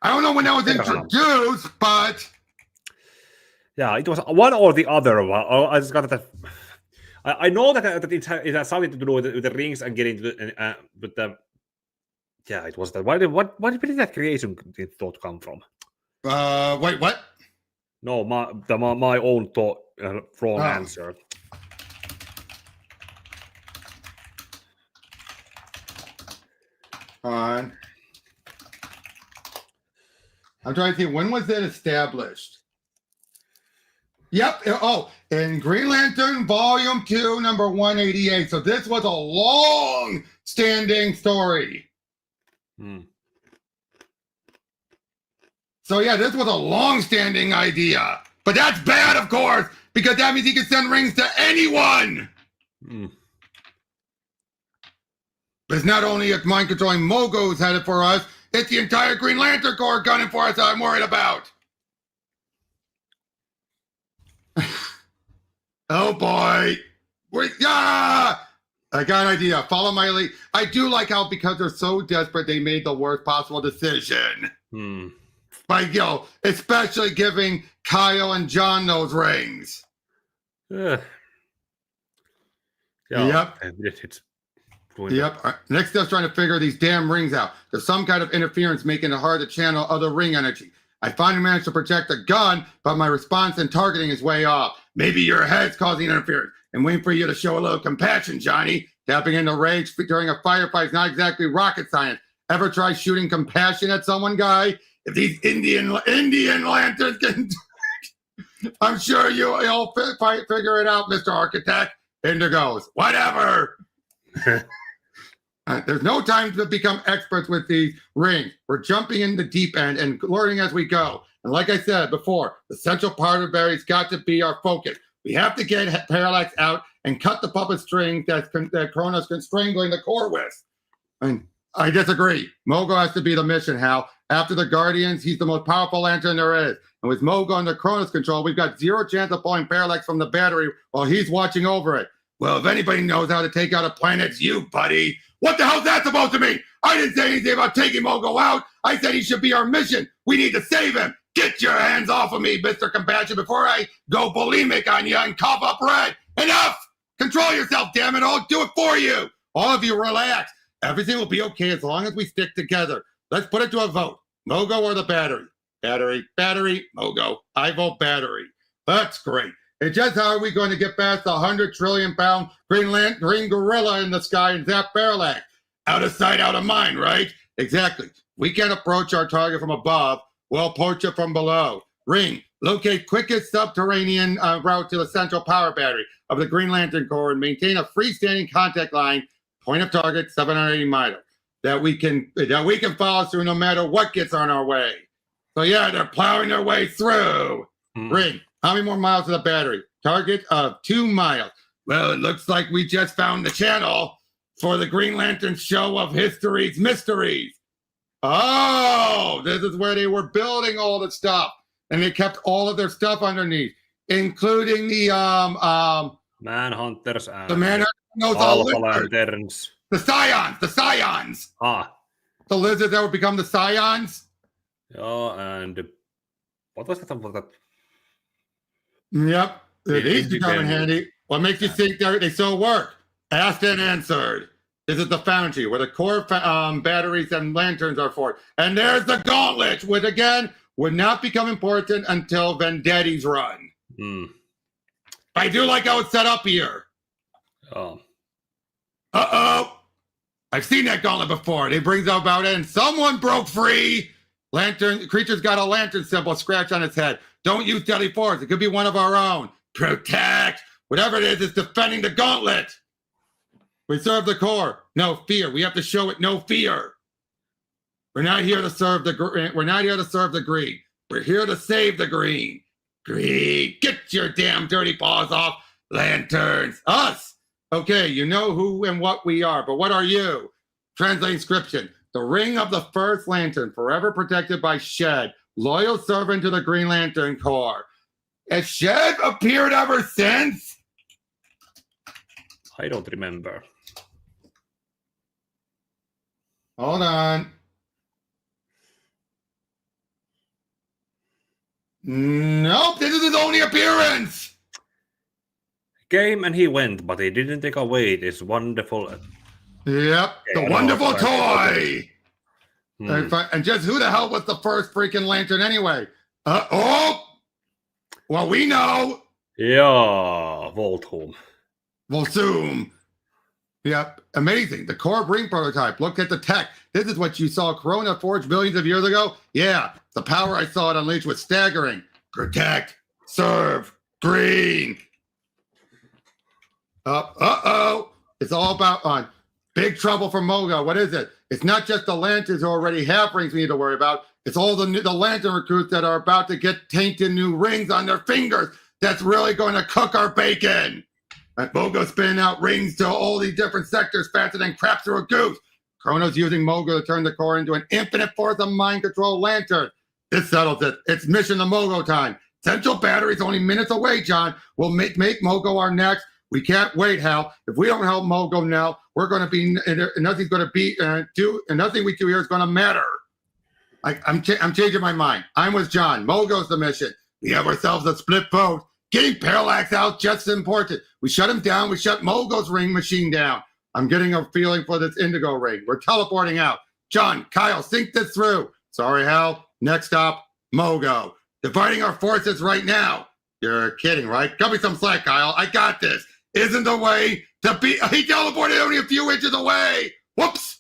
I don't know when that was introduced, but yeah, it was one or the other. I just got that. I know that it has something to do with the rings and getting to the, but yeah, it was that. Where did that creation thought come from? Wait, what? No, my own thought, wrong answer. I'm trying to think, when was it established? Yep. Oh, in Green Lantern Volume 2, number 188. So this was a long-standing story. So yeah, this was a long-standing idea. But that's bad, of course, because that means he can send rings to anyone. But it's not only a mind-controlling Mogo who's headed for us, it's the entire Green Lantern Corps gunning for us that I'm worried about. Oh boy. I got an idea. Follow my lead. I do like how, because they're so desperate, they made the worst possible decision. By, especially giving Kyle and John those rings. Yeah. Yep. It's Yep. Next step's trying to figure these damn rings out. There's some kind of interference making it hard to channel other ring energy. I finally managed to protect the gun, but my response and targeting is way off. Maybe your head's causing interference. I'm waiting for you to show a little compassion, Johnny. Tapping into rage during a firefight is not exactly rocket science. Ever try shooting compassion at someone, guy? If these Indian lanterns can... I'm sure you'll figure it out, Mr. Architect. Indigos. Whatever. There's no time to become experts with these rings. We're jumping in the deep end and learning as we go. And like I said before, the central part of Barry's got to be our focus. We have to get Parallax out and cut the puppet string that Kronos can strangling the core with. And I disagree. Mogo has to be the mission, Hal. After the Guardians, he's the most powerful lantern there is. And with Mogo under Kronos control, we've got zero chance of pulling Parallax from the battery while he's watching over it. Well, if anybody knows how to take out a planet, it's you, buddy. What the hell's that supposed to mean? I didn't say anything about taking Mogo out. I said he should be our mission. We need to save him. Get your hands off of me, Mr. Compassion, before I go bulimic on you and cough up red. Enough! Control yourself, damn it. I'll do it for you. All of you relax. Everything will be okay as long as we stick together. Let's put it to a vote. Mogo or the battery? Battery, Mogo. I vote battery. That's great. And just how are we going to get past the 100 trillion pound green gorilla in the sky and zap Parallax? Out of sight, out of mind, right? Exactly. We can't approach our target from above. We'll approach it from below. Ring, locate quickest subterranean route to the central power battery of the Green Lantern Corps and maintain a freestanding contact line, point of target 780 miles, that we can follow through no matter what gets on our way. So yeah, they're plowing their way through. Ring, how many more miles to the battery? Target of 2 miles. Well, it looks like we just found the channel for the Green Lantern show of history's mysteries. Oh, this is where they were building all the stuff, and they kept all of their stuff underneath, including the Manhunters and the Lanterns. The Scions. The lizards that would become the Scions. Yeah, and what was that? Yep, these become in handy. What makes you think they still work? Asked and answered. This is the foundry where the core batteries and lanterns are for. And there's the gauntlet, which again would not become important until Vendetti's run. I do like how it's set up here. Uh-oh. I've seen that gauntlet before. It brings about it, and someone broke free. Creature's got a lantern symbol scratched on its head. Don't use deadly force. It could be one of our own. Protect. Whatever it is, it's defending the gauntlet. We serve the core. No fear. We have to show it no fear. We're not here to serve the green. We're not here to serve the green. We're here to save the green. Green, get your damn dirty paws off. Lanterns. Us. Okay, you know who and what we are, but what are you? Translate inscription. The ring of the first lantern, forever protected by Shed, loyal servant to the Green Lantern Corps. Has Shed appeared ever since? I don't remember. Hold on. Nope, this is his only appearance. Came and he went, but he didn't take away this wonderful. Yep, the wonderful toy. And just who the hell was the first freaking lantern anyway? Well, we know. Yeah, Voltholm. Voltholm. Yep, amazing. The core ring prototype. Look at the tech. This is what you saw Corona forge millions of years ago. Yeah, the power I saw it unleashed was staggering. Protect, serve, green. It's all about big trouble for Mogo. What is it? It's not just the lanterns who already have rings we need to worry about. It's all the lantern recruits that are about to get tainted new rings on their fingers. That's really going to cook our bacon. Mogo spinning out rings to all these different sectors faster than crap through a goose. Chrono's using Mogo to turn the core into an infinite force of mind control lantern. This settles it. It's mission to Mogo time. Central battery's only minutes away, John. We'll make Mogo our next. We can't wait, Hal. If we don't help Mogo now, we're going to be nothing's going to be and nothing we do here is going to matter. I'm changing my mind. I'm with John. Mogo's the mission. We have ourselves a split vote. Getting Parallax out just as important. We shut him down. We shut Mogo's ring machine down. I'm getting a feeling for this Indigo ring. We're teleporting out. John, Kyle, think this through. Sorry, Hal. Next stop, Mogo. Dividing our forces right now. You're kidding, right? Cut me some slack, Kyle. I got this. Isn't the way to be. He teleported only a few inches away. Whoops.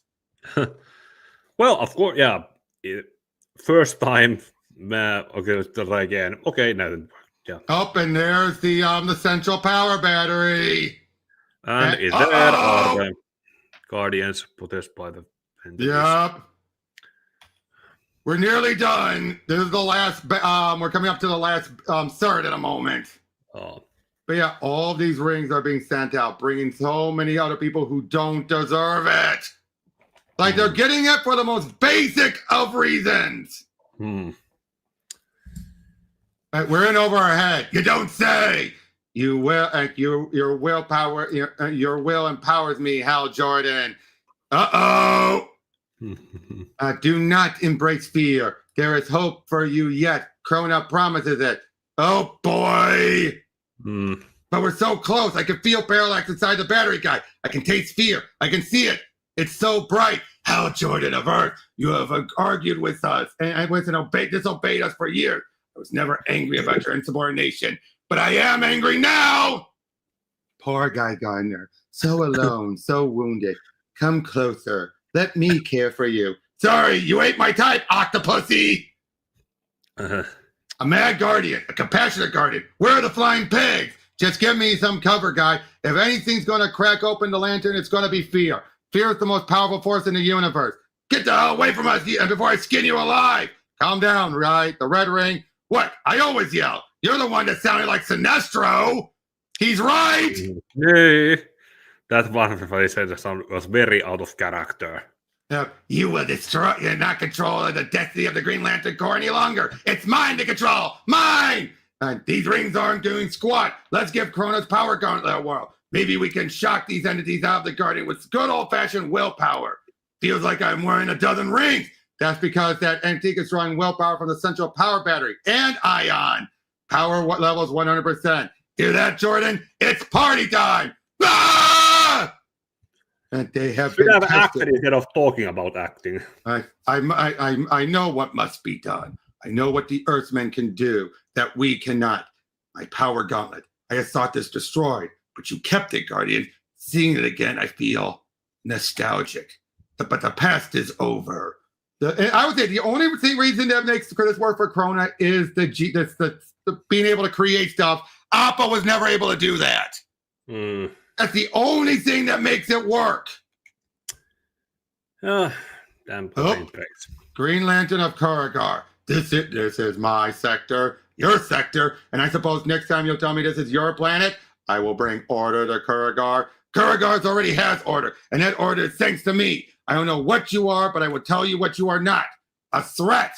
Well, of course, yeah. First time. Okay, let's try again. Okay, no. Yeah. Up and there's the central power battery. And there are the Guardians possessed by the entities. Yep. We're nearly done. This is the last. We're coming up to the last third in a moment. Oh. But yeah, all of these rings are being sent out, bringing so many other people who don't deserve it. Like they're getting it for the most basic of reasons. We're in over our head. You don't say. You will. Your willpower. Your will empowers me, Hal Jordan. Do not embrace fear. There is hope for you yet. Krona promises it. Oh boy. But we're so close. I can feel Parallax inside the battery guy. I can taste fear. I can see it. It's so bright. Hal Jordan of Earth, you have argued with us and disobeyed us for years. I was never angry about your insubordination, but I am angry now. Poor guy Gardner. So alone, so wounded. Come closer. Let me care for you. Sorry, you ain't my type, Octopussy. A mad guardian, a compassionate guardian. Where are the flying pigs? Just give me some cover, guy. If anything's going to crack open the lantern, it's going to be fear. Fear is the most powerful force in the universe. Get the hell away from us before I skin you alive. Calm down, right? The red ring. What? I always yell. You're the one that sounded like Sinestro. He's right. Hey, that one I said was very out of character. You will destroy. You're not controlling the destiny of the Green Lantern Corps any longer. It's mine to control. Mine. And these rings aren't doing squat. Let's give Krona's power gauntlet a whirl. Maybe we can shock these entities out of the Guardian with good old-fashioned willpower. Feels like I'm wearing a dozen rings. That's because that entity is drawing willpower from the central power battery and ion. Power levels 100%. Hear that, Jordan? It's party time! Ah! And they have been acted instead of talking about acting. I know what must be done. I know what the Earthmen can do that we cannot. My power gauntlet. I had thought this destroyed, but you kept it, Guardian. Seeing it again, I feel nostalgic. But the past is over. I would say the only reason that makes this work for Krona is the being able to create stuff. Appa was never able to do that. That's the only thing that makes it work. Damn praise. Green Lantern of Kuragar. This is my sector, your sector, and I suppose next time you'll tell me this is your planet, I will bring order to Kuragar. Kuragar's already has order, and that order is thanks to me. I don't know what you are, but I will tell you what you are not. A threat.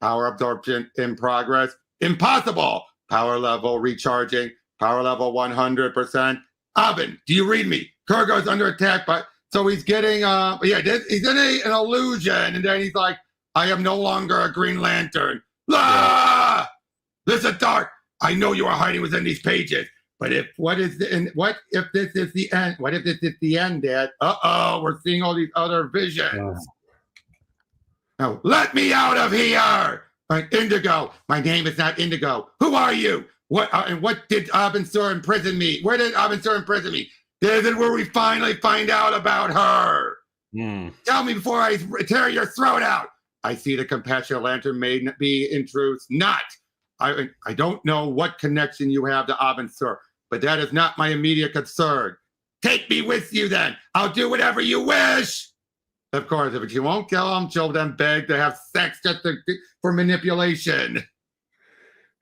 Power absorption in progress. Impossible. Power level recharging. Power level 100%. Abin, do you read me? Kurgo's under attack, but so he's getting he's in an illusion, and then he's like, I am no longer a Green Lantern. Ah! Listen, Dark, I know you are hiding within these pages, but what if this is the end? What if this is the end, Dad? We're seeing all these other visions. Now, let me out of here! Indigo, my name is not Indigo. Who are you? What did Abensur imprison me? Where did Abensur imprison me? This is where we finally find out about her. Tell me before I tear your throat out. I see the Compassionate Lantern may be in truth not. I don't know what connection you have to Abensur, but that is not my immediate concern. Take me with you then. I'll do whatever you wish. Of course, if you won't kill him, she'll then beg to have sex just for manipulation.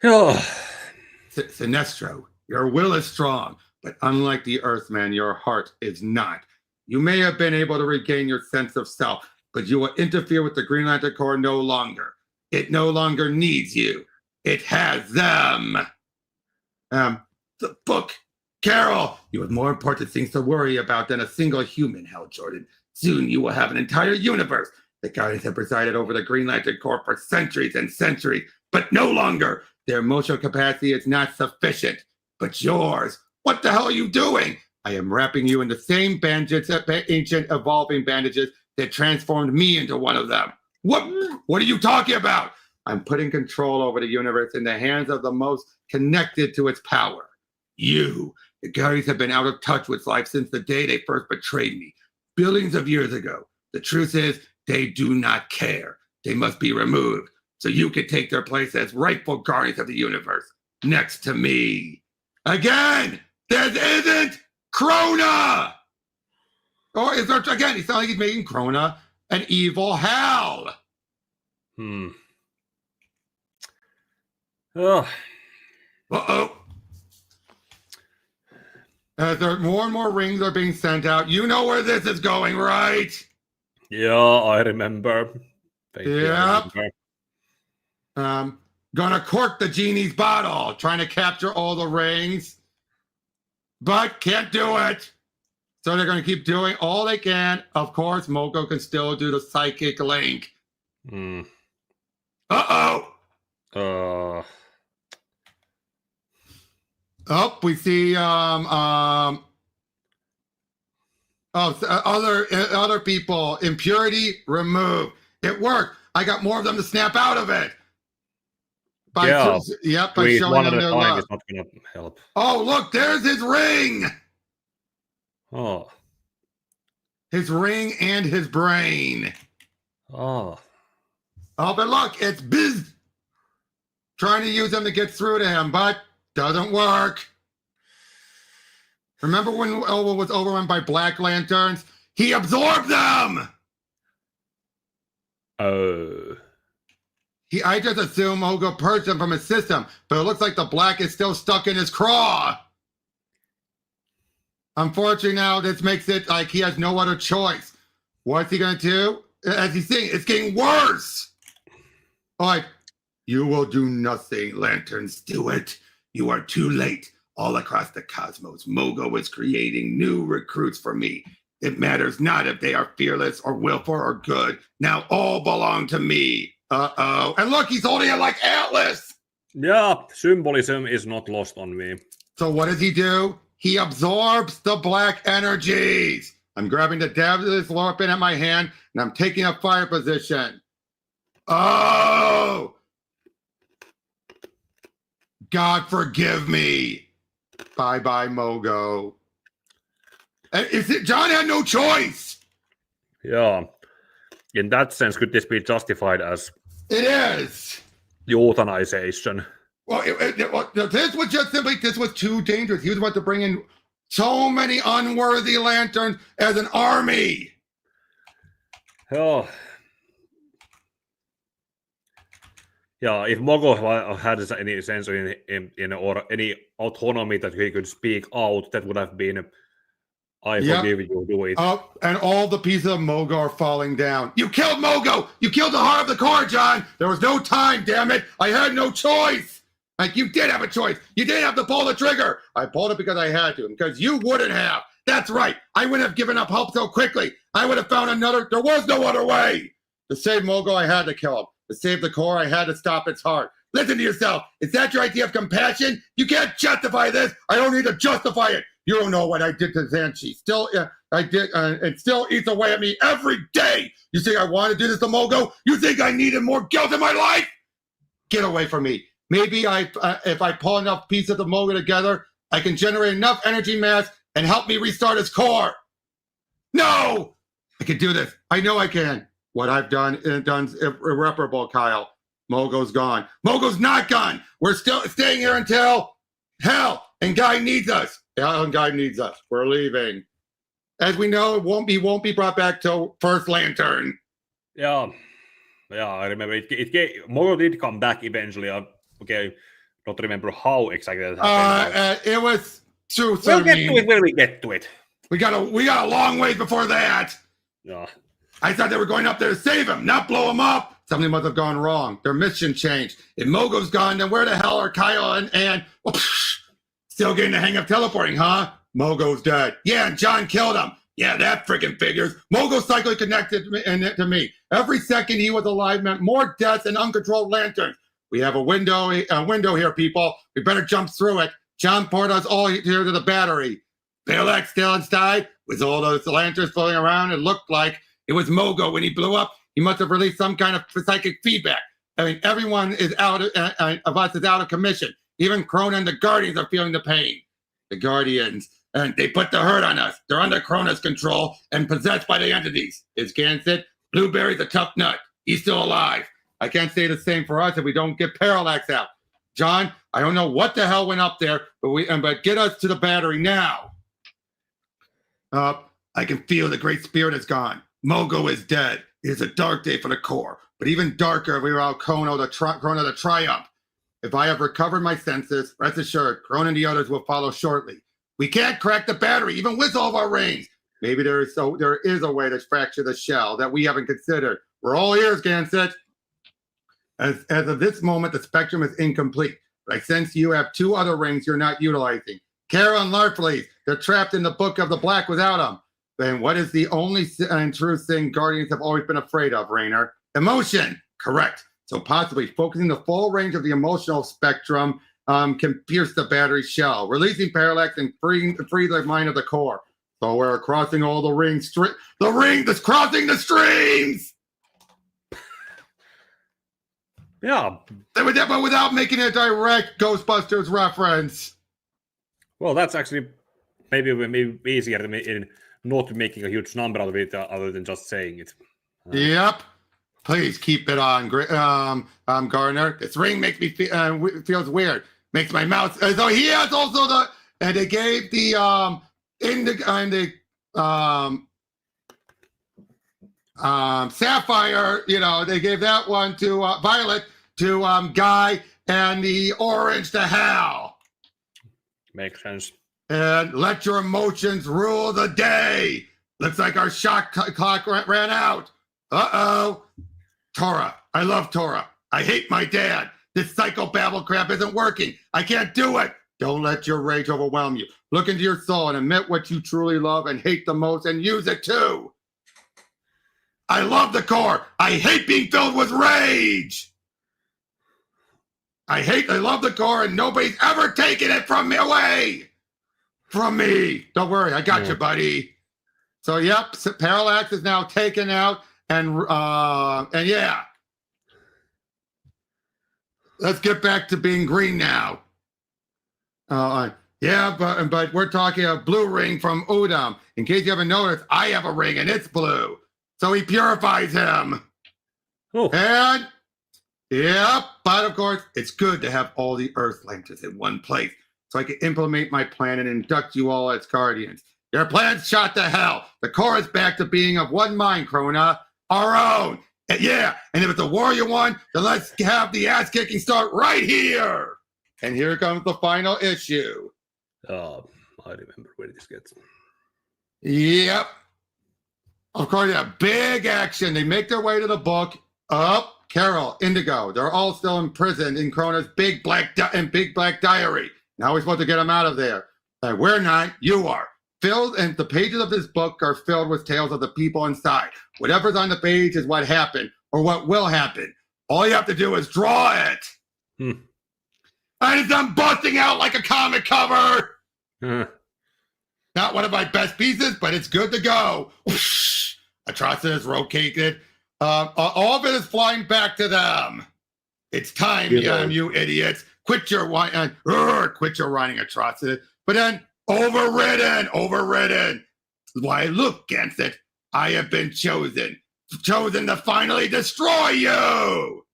Sinestro, your will is strong, but unlike the Earthman, your heart is not. You may have been able to regain your sense of self, but you will interfere with the Green Lantern Corps no longer. It no longer needs you. It has them. The book. Carol, you have more important things to worry about than a single human, Hal Jordan. Soon you will have an entire universe. The Guardians have presided over the Green Lantern Corps for centuries and centuries, but no longer. Their emotional capacity is not sufficient. But yours, what the hell are you doing? I am wrapping you in the same ancient evolving bandages that transformed me into one of them. What are you talking about? I'm putting control over the universe in the hands of the most connected to its power. You. The Guardians have been out of touch with life since the day they first betrayed me. Billions of years ago. The truth is, they do not care. They must be removed so you can take their place as rightful guardians of the universe next to me. Again, this isn't Krona! Or is there, again, it's not like he's making Krona an evil Hal. Oh. Uh-oh. As there more and more rings are being sent out, you know where this is going, right? Yeah, I remember. Yep. Gonna cork the genie's bottle, trying to capture all the rings, but can't do it. So they're gonna keep doing all they can. Of course, Moko can still do the psychic link. Uh-oh. Oh, we see other people. Impurity removed. It worked. I got more of them to snap out of it. By showing one them at a their time love. is not going to help. Oh, look, there's his ring. Oh. His ring and his brain. Oh. Oh, but look, it's Biz trying to use them to get through to him, but doesn't work. Remember when Elba was overrun by Black Lanterns? He absorbed them! Oh. I just assume Ogo purged them from his system, but it looks like the black is still stuck in his craw. Unfortunately, now this makes it like he has no other choice. What's he going to do? As he's saying, it's getting worse. Like, you will do nothing, Lantern Stewart. You are too late. All across the cosmos, Mogo is creating new recruits for me. It matters not if they are fearless or willful or good. Now all belong to me. Uh-oh. And look, he's holding it like Atlas. Yeah, symbolism is not lost on me. So what does he do? He absorbs the black energies. I'm grabbing the dab of this weapon at my hand, and I'm taking a fire position. Oh! God forgive me. Bye-bye, Mogo. John had no choice. Yeah. In that sense, could this be justified as... It is. Euthanization? Well, this was too dangerous. He was about to bring in so many unworthy lanterns as an army. Oh. Yeah, if Mogo had any sense in or any autonomy that he could speak out, that would have been, I forgive you, do it. And all the pieces of Mogo are falling down. You killed Mogo! You killed the heart of the core, John! There was no time, damn it! I had no choice! Like, you did have a choice. You did have to pull the trigger. I pulled it because I had to, because you wouldn't have. That's right. I wouldn't have given up hope so quickly. I would have found another. There was no other way. To save Mogo, I had to kill him. To save the core, I had to stop its heart. Listen to yourself. Is that your idea of compassion? You can't justify this. I don't need to justify it. You don't know what I did to Zanchi. Still, I did. It still eats away at me every day. You think I want to do this to Mogo? You think I needed more guilt in my life? Get away from me. Maybe if I pull enough pieces of Mogo together, I can generate enough energy mass and help me restart his core. No! I can do this. I know I can. What I've done is irreparable, Kyle. Mogo's gone. Mogo's not gone. We're still staying here until hell. And Guy needs us. Hell and Guy needs us. We're leaving. As we know, it won't be brought back till First Lantern. Yeah, I remember Mogo did come back eventually. Okay, don't remember how exactly that happened. It was true. We'll get to it when we get to it. We got a long way before that. Yeah. I thought they were going up there to save him, not blow him up. Something must have gone wrong. Their mission changed. If Mogo's gone, then where the hell are Kyle and Ann? Well, still getting the hang of teleporting, huh? Mogo's dead. Yeah, and John killed him. Yeah, that freaking figures. Mogo's cyclically connected to me. Every second he was alive meant more deaths and uncontrolled lanterns. We have a window here, people. We better jump through it. John poured us all here to the battery. Parallax still inside with all those lanterns floating around. It looked like it was Mogo when he blew up. He must have released some kind of psychic feedback. I mean, everyone is out of us is out of commission. Even Krona and the Guardians are feeling the pain. The Guardians, and they put the hurt on us. They're under Krona's control and possessed by the entities. Is Gansett? Blueberry's a tough nut. He's still alive. I can't say the same for us if we don't get Parallax out. John, I don't know what the hell went up there, but get us to the battery now. I can feel the Great Spirit is gone. Mogo is dead. It is a dark day for the core, but even darker if we allow Krona to triumph. If I have recovered my senses, rest assured, Krona and the others will follow shortly. We can't crack the battery, even with all of our rings. Maybe there is a way to fracture the shell that we haven't considered. We're all ears, Gansett. As of this moment, the spectrum is incomplete, but I sense you have two other rings you're not utilizing. Kara and Larfleeze, they're trapped in the Book of the Black without them. Then what is the only and true thing Guardians have always been afraid of, Rayner? Emotion. Correct. So possibly focusing the full range of the emotional spectrum can pierce the battery shell, releasing Parallax and free the mind of the core. So we're crossing all the rings. The ring that's crossing the streams! Yeah. But without making a direct Ghostbusters reference. Well, that's actually maybe easier in not making a huge number out of it other than just saying it. Yep. Please keep it on, Gardner. This ring makes me feels weird. Makes my mouth. So he has also and they gave the Sapphire. You know, they gave that one to Violet, to Guy, and the orange to Hal. Makes sense. And let your emotions rule the day. Looks like our shot clock ran out. Uh-oh. Tora. I love Tora. I hate my dad. This psychobabble crap isn't working. I can't do it. Don't let your rage overwhelm you. Look into your soul and admit what you truly love and hate the most and use it too. I love the core. I hate being filled with rage. I love the core and nobody's ever taken it from me away. From me. Don't worry. I got you, buddy. So, yep. Parallax is now taken out. And yeah. Let's get back to being green now. Yeah, but we're talking a blue ring from Udam. In case you haven't noticed, I have a ring and it's blue. So he purifies him. Oh. And, yep, but of course, it's good to have all the Earth lanterns in one place so I can implement my plan and induct you all as guardians. Your plan's shot to hell. The core is back to being of one mind, Krona. Our own. And yeah, and if it's a war you want, then let's have the ass-kicking start right here. And here comes the final issue. I remember where this gets. Yep. Of course, yeah, big action. They make their way to the book. Up. Carol, Indigo, they're all still imprisoned in Krona's big black diary. Now we're supposed to get them out of there. We're not, you are. Filled, and the pages of this book are filled with tales of the people inside. Whatever's on the page is what happened or what will happen. All you have to do is draw it. And it's done busting out like a comic cover. Not one of my best pieces, but it's good to go. Atrocitus rotated. All of it is flying back to them. It's time, you idiots. Quit your whining, Atrocitus. But then overridden. Why, look, Gansett, I have been chosen to finally destroy you.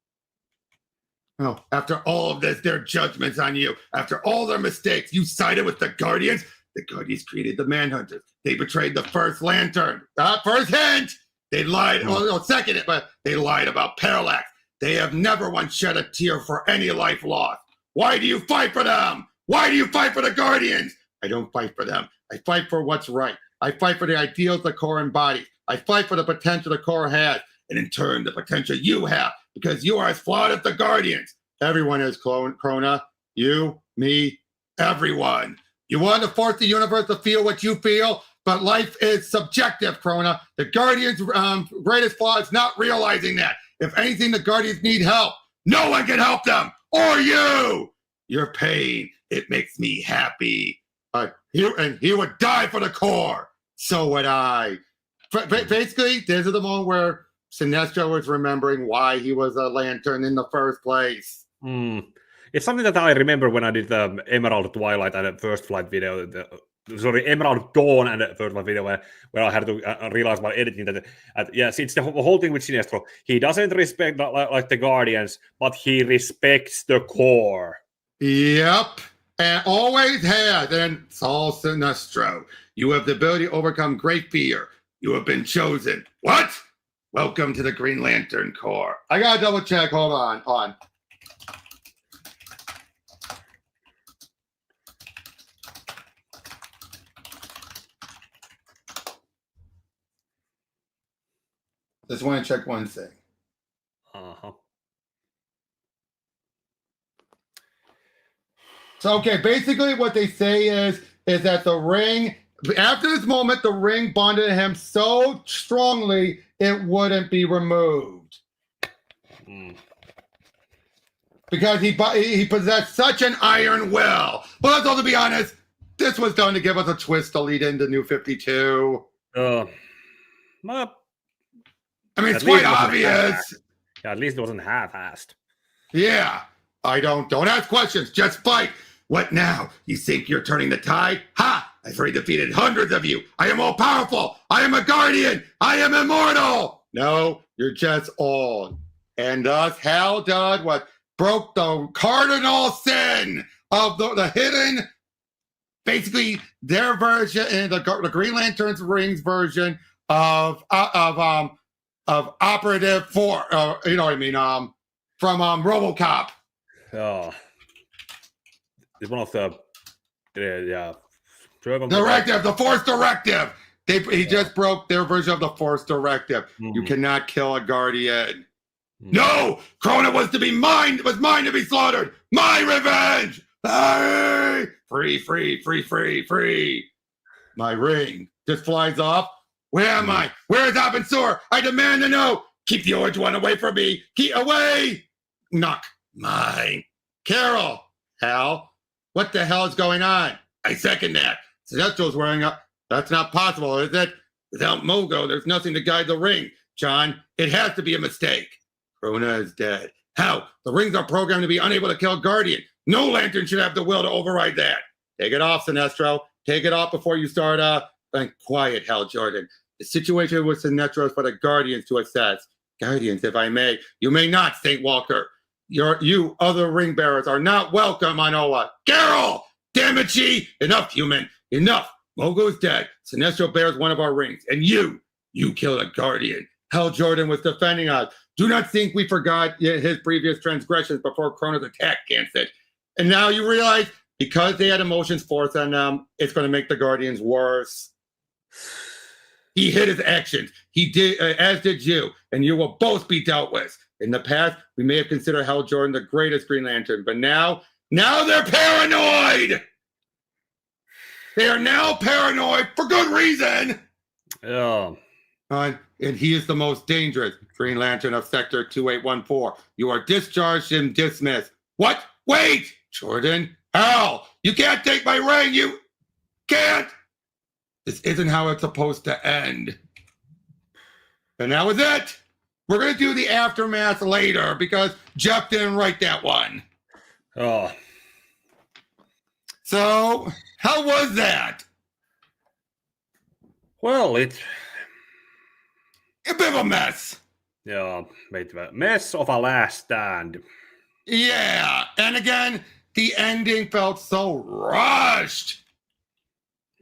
Oh, after all of this, their judgments on you, after all their mistakes, you sided with the Guardians. The Guardians created the Manhunters. They betrayed the First Lantern. First hint! They lied, second, but they lied about Parallax. They have never once shed a tear for any life lost. Why do you fight for them? Why do you fight for the Guardians? I don't fight for them. I fight for what's right. I fight for the ideals the Corps embodies. I fight for the potential the Corps has, and in turn, the potential you have, because you are as flawed as the Guardians. Everyone is, Krona. You, me, everyone. You want to force the universe to feel what you feel, but life is subjective, Krona. The Guardians' greatest flaw is not realizing that. If anything, the Guardians need help. No one can help them, or you. Your pain, it makes me happy. He would die for the Corps. So would I. Basically, this is the moment where Sinestro was remembering why he was a Lantern in the first place. It's something that I remember when I did the Emerald Twilight and the First Flight video. Emerald Dawn and the First Flight video where I had to realize while editing that yes, it's the whole thing with Sinestro. He doesn't respect like the Guardians, but he respects the Corps. Yep. And always has. And it's all Sinestro. You have the ability to overcome great fear. You have been chosen. What? Welcome to the Green Lantern Corps. I gotta double check. Hold on. Just want to check one thing. So, okay, basically what they say is that the ring, after this moment, the ring bonded him so strongly it wouldn't be removed. Because he possessed such an iron will. Well, let's also be honest, this was done to give us a twist to lead into New 52. I mean, it's quite obvious. Yeah, at least it wasn't half-assed. Yeah. Don't ask questions, just fight. What now? You think you're turning the tide? Ha! I've already defeated hundreds of you. I am all powerful. I am a guardian. I am immortal. No, you're just old. And thus Hal did what broke the cardinal sin of the hidden, basically their version and the Green Lantern's rings version of Operative 4, you know what I mean, from RoboCop. Oh, it's one of the directive, the Force Directive. He just broke their version of the Force Directive. You cannot kill a Guardian. No, Krona was mine to be slaughtered. My revenge. Hey! Free. My ring just flies off. Where am I? Where is Abensur? I demand to know. Keep the orange one away from me. Keep away. Knock. Mine. Carol. Hal. What the hell is going on? I second that. Sinestro's wearing up. That's not possible, is it? Without Mogo, there's nothing to guide the ring. John, it has to be a mistake. Krona is dead. How? The rings are programmed to be unable to kill Guardian. No Lantern should have the will to override that. Take it off, Sinestro. Take it off before you start quiet, Hal Jordan. The situation with Sinestro is for the Guardians to assess. Guardians, if I may. You may not, St. Walker. You other ring bearers are not welcome on Oa. Carol! Damn it, G! Enough, human. Enough. Mogo's dead. Sinestro bears one of our rings. And you killed a Guardian. Hal Jordan was defending us. Do not think we forgot his previous transgressions before Krona's attack, Gansett. And now you realize because they had emotions forced on them, it's going to make the Guardians worse. He hid his actions. He did, as did you, and you will both be dealt with. In the past, we may have considered Hal Jordan the greatest Green Lantern, but now they're paranoid! They are now paranoid for good reason! Yeah. And he is the most dangerous Green Lantern of Sector 2814. You are discharged and dismissed. What? Wait! Jordan, Hal, you can't take my ring! You can't! This isn't how it's supposed to end. And that was it! We're going to do the aftermath later because Jeff didn't write that one. Oh. So, how was that? Well, it's a bit of a mess. Yeah, mess of a last stand. Yeah, and again, the ending felt so rushed.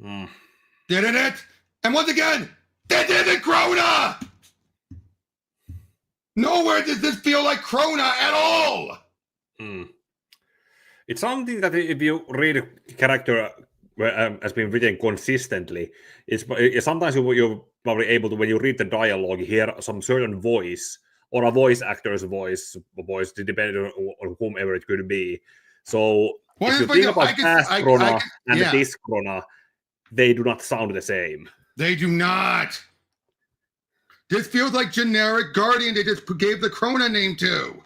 Didn't it? And once again, this isn't Krona! Nowhere does this feel like Krona at all! It's something that if you read a character has been written consistently, it's sometimes you're probably able to, when you read the dialogue, hear some certain voice or a voice actor's voice depending on whomever it could be. So if you think about past Krona and this Krona, they do not sound the same. They do not. This feels like generic Guardian they just gave the Krona name to.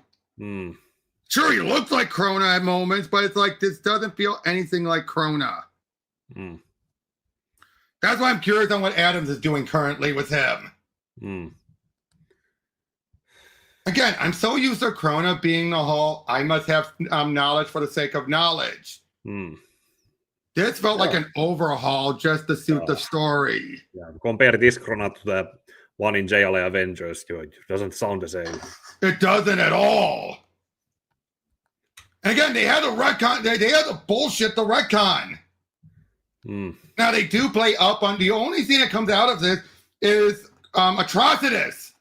Sure, he looks like Krona at moments, but it's like this doesn't feel anything like Krona. That's why I'm curious on what Adams is doing currently with him. Again, I'm so used to Krona being the whole, I must have knowledge for the sake of knowledge. This felt like an overhaul just to suit the story. Yeah, compare this Krona to the one in JLA Avengers. It doesn't sound the same. It doesn't at all. And again, they had the retcon. They had the bullshit, the retcon. Now, they do play up on, the only thing that comes out of this is Atrocitus.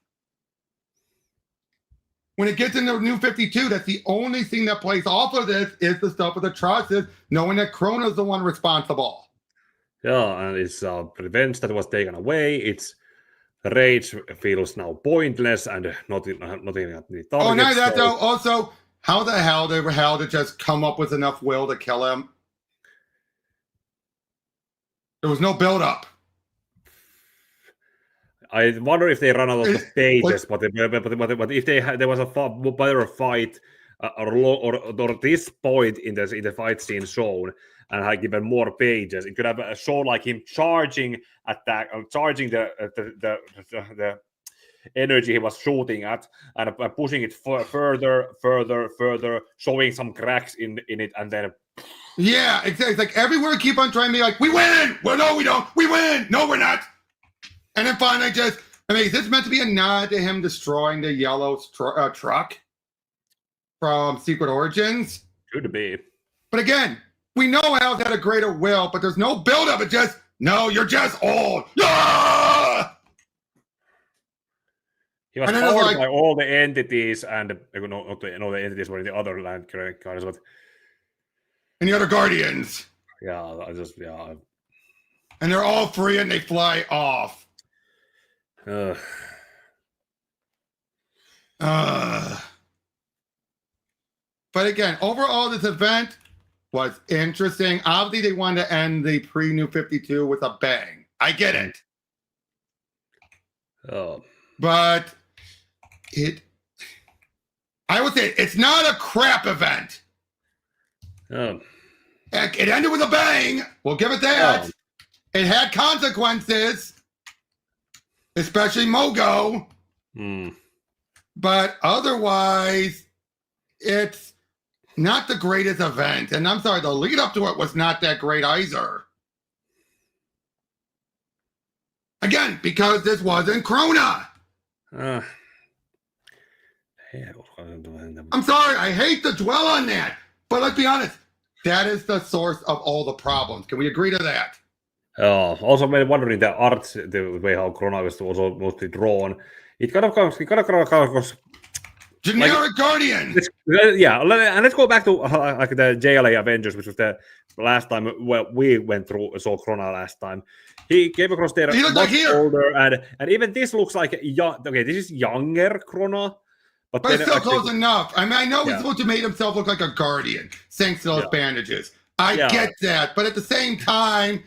When it gets into New 52, that's the only thing that plays off of this is the stuff with Atrocitus, knowing that Krona's the one responsible. Yeah, and it's revenge that was taken away. Its rage feels now pointless and not even at the target. Oh, no, that though. Also, how the hell did Hal to just come up with enough will to kill him? There was no build-up. I wonder if they ran out of pages, but if there was a better fight or this point in the fight scene shown and had given more pages, it could have shown like him charging the energy he was shooting at and pushing it further, showing some cracks in it, and then. Yeah, it's like everywhere keep on trying to be like, we win! Well, no, we don't. We win! No, we're not. And then finally is this meant to be a nod to him destroying the yellow truck from Secret Origins? Could be. But again, we know Hal's had a greater will, but there's no build-up. It just, no, you're just old. Ah! He was powered by all the entities and, not the entities, but the other land characters, but... And the other Guardians. Yeah. And they're all free and they fly off. But again, overall, this event was interesting. Obviously, they wanted to end the pre-New 52 with a bang. I get it. But I would say it's not a crap event. It ended with a bang. We'll give it that. It had consequences, especially Mogo. But otherwise, it's not the greatest event. And I'm sorry, the lead up to it was not that great either. Again, because this wasn't Krona. I'm sorry, I hate to dwell on that. But let's be honest, that is the source of all the problems. Can we agree to that? Also, I'm wondering the art, the way how Krona was also mostly drawn. It kind of goes generic like, Guardian. And let's go back to like the JLA Avengers, which was the last time we went through saw Krona last time. He came across there much older, and even this looks like this is younger Krona, But it's still close enough. I mean, I know he's supposed to make himself look like a guardian, thanks to those bandages. I get that, but at the same time,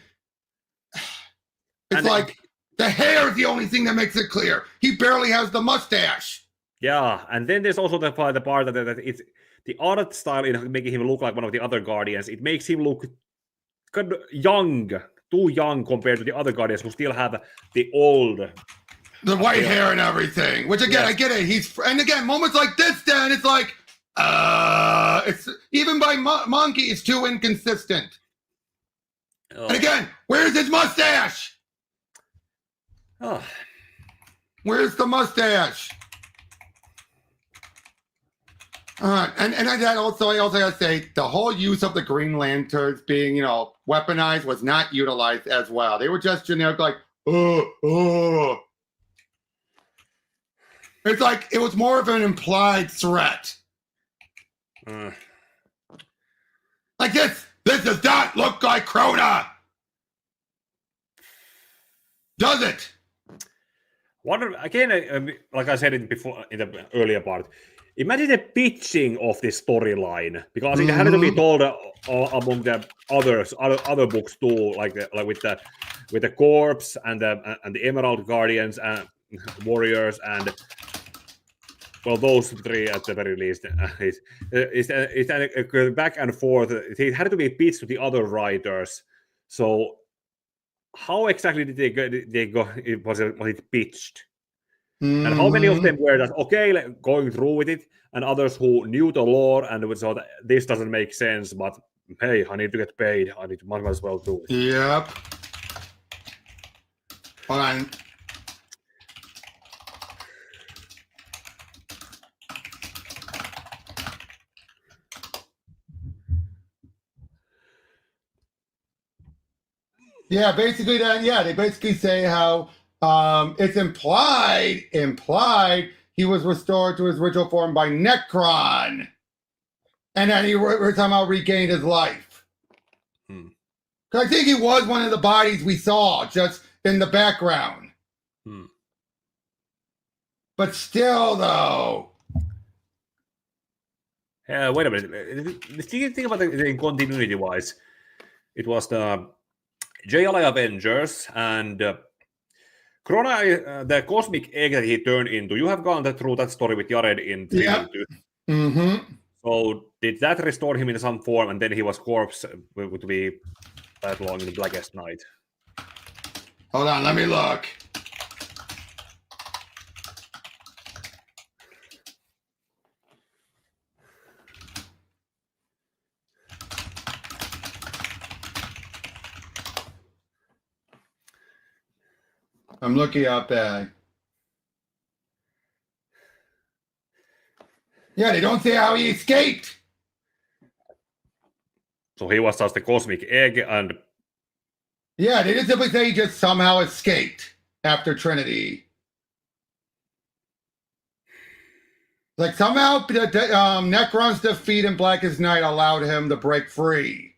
it's like the hair is the only thing that makes it clear. He barely has the mustache. Yeah, and then there's also the part that it's the art style in making him look like one of the other Guardians. It makes him look kind of young, too young compared to the other Guardians who still have the white hair and everything. Which again, I get it. And again, moments like this, Dan, it's like, it's even by Monkey, it's too inconsistent. Oh. And again, where's his mustache? Oh. Where's the mustache? And I also gotta say, the whole use of the Green Lanterns being, weaponized was not utilized as well. They were just generic, like, oh. It's like it was more of an implied threat. Like this does not look like Krona. Does it? Again, like I said before in the earlier part, imagine the pitching of this storyline, because it had to be told among the other books too, like with the Corpse and the Emerald Guardians and Warriors and those three at the very least. It's back and forth. It had to be pitched to the other writers. So how exactly did they go? Was it pitched? Mm-hmm. And how many of them were that going through with it, and others who knew the lore and would say that this doesn't make sense, but hey, I need to get paid. Might as well do it. Yep. Hold on. Yeah, basically they basically say how it's implied he was restored to his original form by Necron, and then he somehow regained his life. Because I think he was one of the bodies we saw just in the background. But still, though. Wait a minute. The thing about the continuity-wise, it was the JLA Avengers and Krona, the cosmic egg that he turned into. You have gone through that story with Jared in 3 Yeah. Mm-hmm. So did that restore him in some form, and then he was corpse would be that long in the Blackest Night? Hold on, let me look. I'm looking up at. Yeah, they don't say how he escaped. So he was just a cosmic egg, and yeah, they just simply say he just somehow escaped after Trinity. Like somehow Necron's defeat in Blackest Night allowed him to break free.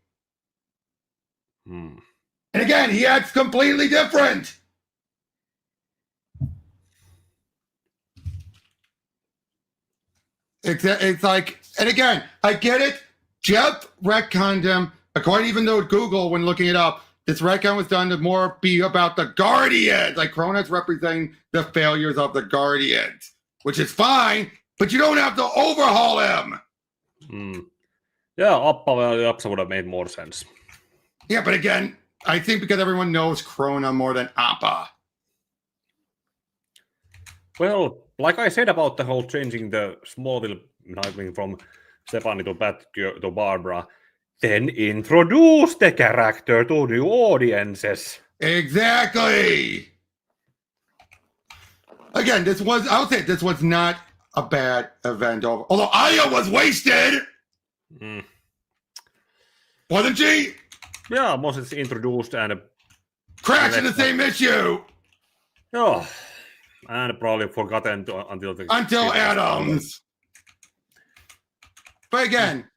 And again, he acts completely different. It's like, and again, I get it. Jeff retconned him, according even though Google, when looking it up, this retcon was done to more be about the Guardians. Like Krona's representing the failures of the Guardians, which is fine, but you don't have to overhaul him. Yeah, Apsa would have made more sense. Yeah, but again, I think because everyone knows Krona more than Appa. Well, like I said about the whole changing the Smallville Nightwing from Stephanie to Batgirl to Barbara, then introduce the character to new audiences. Exactly. Again, this was not a bad event. Although Aya was wasted. Wasn't she? Yeah, Moses introduced and crashed in the same issue. Oh. And probably forgotten until Adams. But again,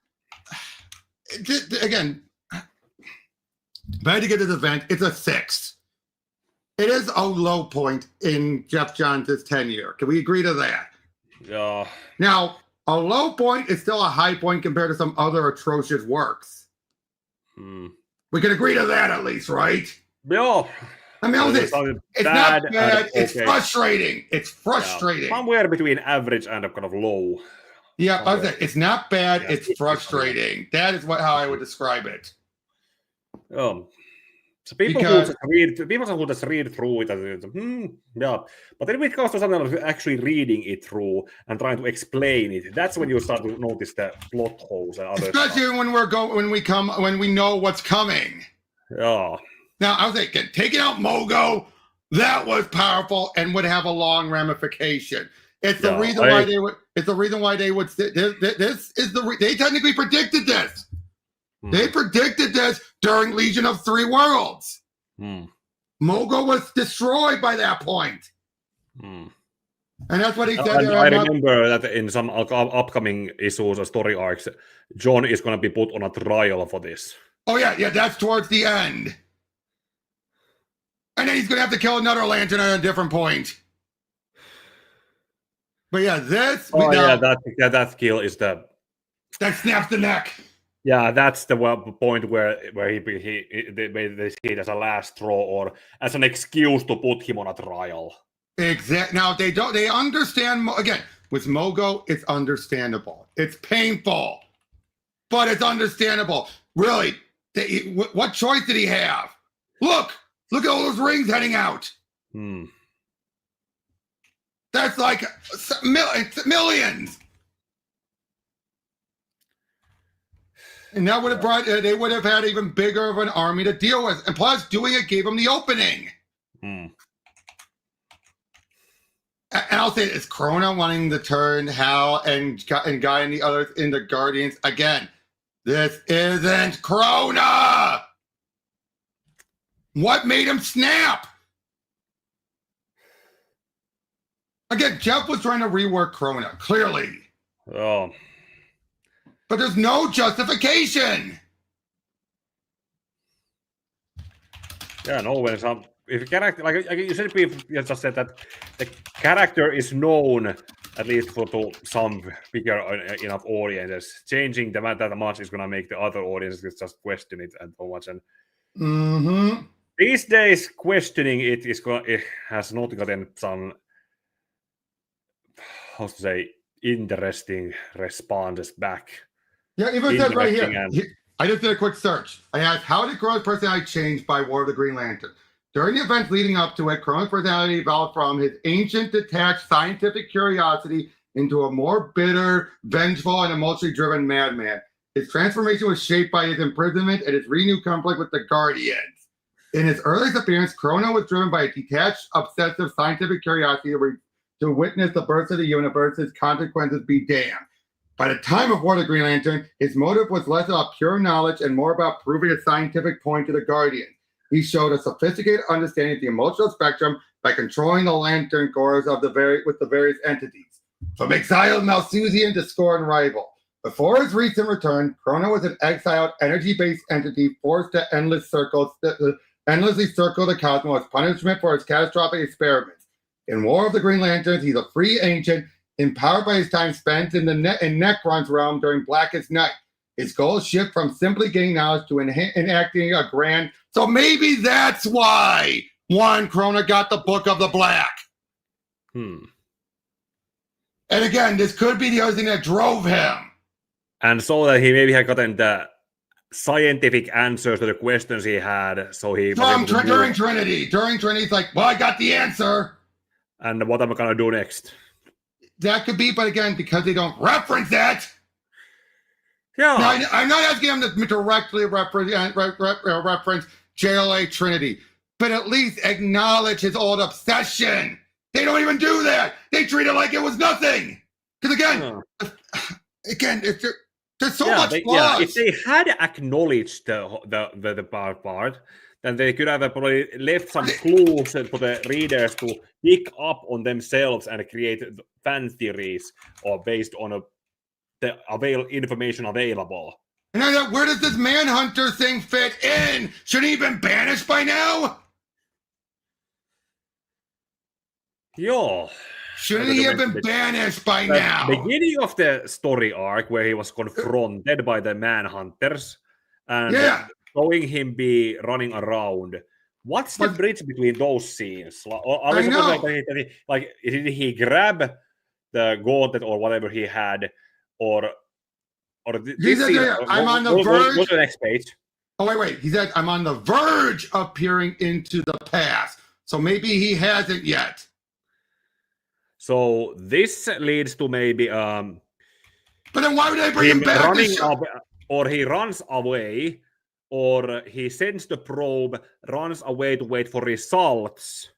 if I had to get this event, it's a 6. It is a low point in Jeff Johns' tenure. Can we agree to that? Yeah. Now, a low point is still a high point compared to some other atrocious works. We can agree to that at least, right? Yeah. I mean, it's not bad. It's frustrating. It's frustrating. Yeah. Somewhere between average and a kind of low. Yeah, I was saying, it's not bad. Yeah, it's frustrating. That is how I would describe it. So people who just read through it, yeah. But then when it comes to something like actually reading it through and trying to explain it, that's when you start to notice the plot holes and other Especially stuff. when we know what's coming. Yeah. Now I was thinking, taking out Mogo, that was powerful and would have a long ramification. It's the reason why they would. It's the reason why they would. They technically predicted this. They predicted this during Legion of Three Worlds. Mogo was destroyed by that point. And that's what he said. I remember that in some upcoming issues or story arcs, John is going to be put on a trial for this. Oh, yeah, that's towards the end. And then he's going to have to kill another Lantern at a different point. But yeah, this... that kill is the... That snaps the neck. Yeah, that's the point where they see it as a last straw or as an excuse to put him on a trial. Exactly. Now, they understand... Again, with Mogo, it's understandable. It's painful. But it's understandable. Really, what choice did he have? Look at all those rings heading out. That's like millions. And that would have they would have had even bigger of an army to deal with. And plus, doing it gave them the opening. And I'll say it's Krona wanting to turn Hal and Guy and the others into Guardians. Again, this isn't Krona. What made him snap? Again, Jeff was trying to rework Krona, clearly. Oh. But there's no justification. Yeah, no, when if a character, like you said, you just said that the character is known, at least to some bigger enough audiences. Changing that much is going to make the other audiences just question it and so much. And these days, questioning it has not gotten some, how to say, interesting responses back. Yeah, even said right here. I just did a quick search. I asked, how did Krona's personality change by War of the Green Lantern? During the events leading up to it, Krona's personality evolved from his ancient, detached, scientific curiosity into a more bitter, vengeful, and emotionally driven madman. His transformation was shaped by his imprisonment and his renewed conflict with the Guardians. In his earliest appearance, Krona was driven by a detached, obsessive, scientific curiosity to witness the birth of the universe's consequences be damned. By the time of War of the Green Lantern, his motive was less about pure knowledge and more about proving a scientific point to the Guardians. He showed a sophisticated understanding of the emotional spectrum by controlling the Lantern cores with the various entities, from exiled Malthusian to scorned rival. Before his recent return, Krona was an exiled, energy-based entity forced to endlessly circle the cosmos as punishment for his catastrophic experiments. In War of the Green Lanterns, he's a free ancient, empowered by his time spent in Necron's realm during Blackest Night. His goals shift from simply gaining knowledge to enacting a grand... So maybe that's why Juan Krona got the Book of the Black. And again, this could be the other thing that drove him. And so that he maybe had gotten the scientific answers to the questions he had. So he during Trinity. During Trinity, he's like, well, I got the answer. And what am I going to do next? That could be, but again, because they don't reference that. Yeah. Now, I'm not asking them to directly reference JLA Trinity, but at least acknowledge his old obsession. They don't even do that. They treat it like it was nothing. Because again, there's so much flaws. If they had acknowledged the part, then they could have probably left some clues for the readers to pick up on themselves and create fan theories or based on the information available. And I thought, where does this Manhunter thing fit in? Should he have been banished by now? Yeah. Shouldn't he have been banished by now? Beginning of the story arc where he was confronted by the manhunters and showing him be running around. What's the bridge between those scenes? I know. Like, did he grab the gauntlet or whatever he had, or this scene? I'm on the verge. Go to the next page. Oh wait. He said, "I'm on the verge of peering into the past." So maybe he hasn't yet. So this leads to maybe But then why would they bring him back? Or he runs away, or he sends the probe, runs away to wait for results.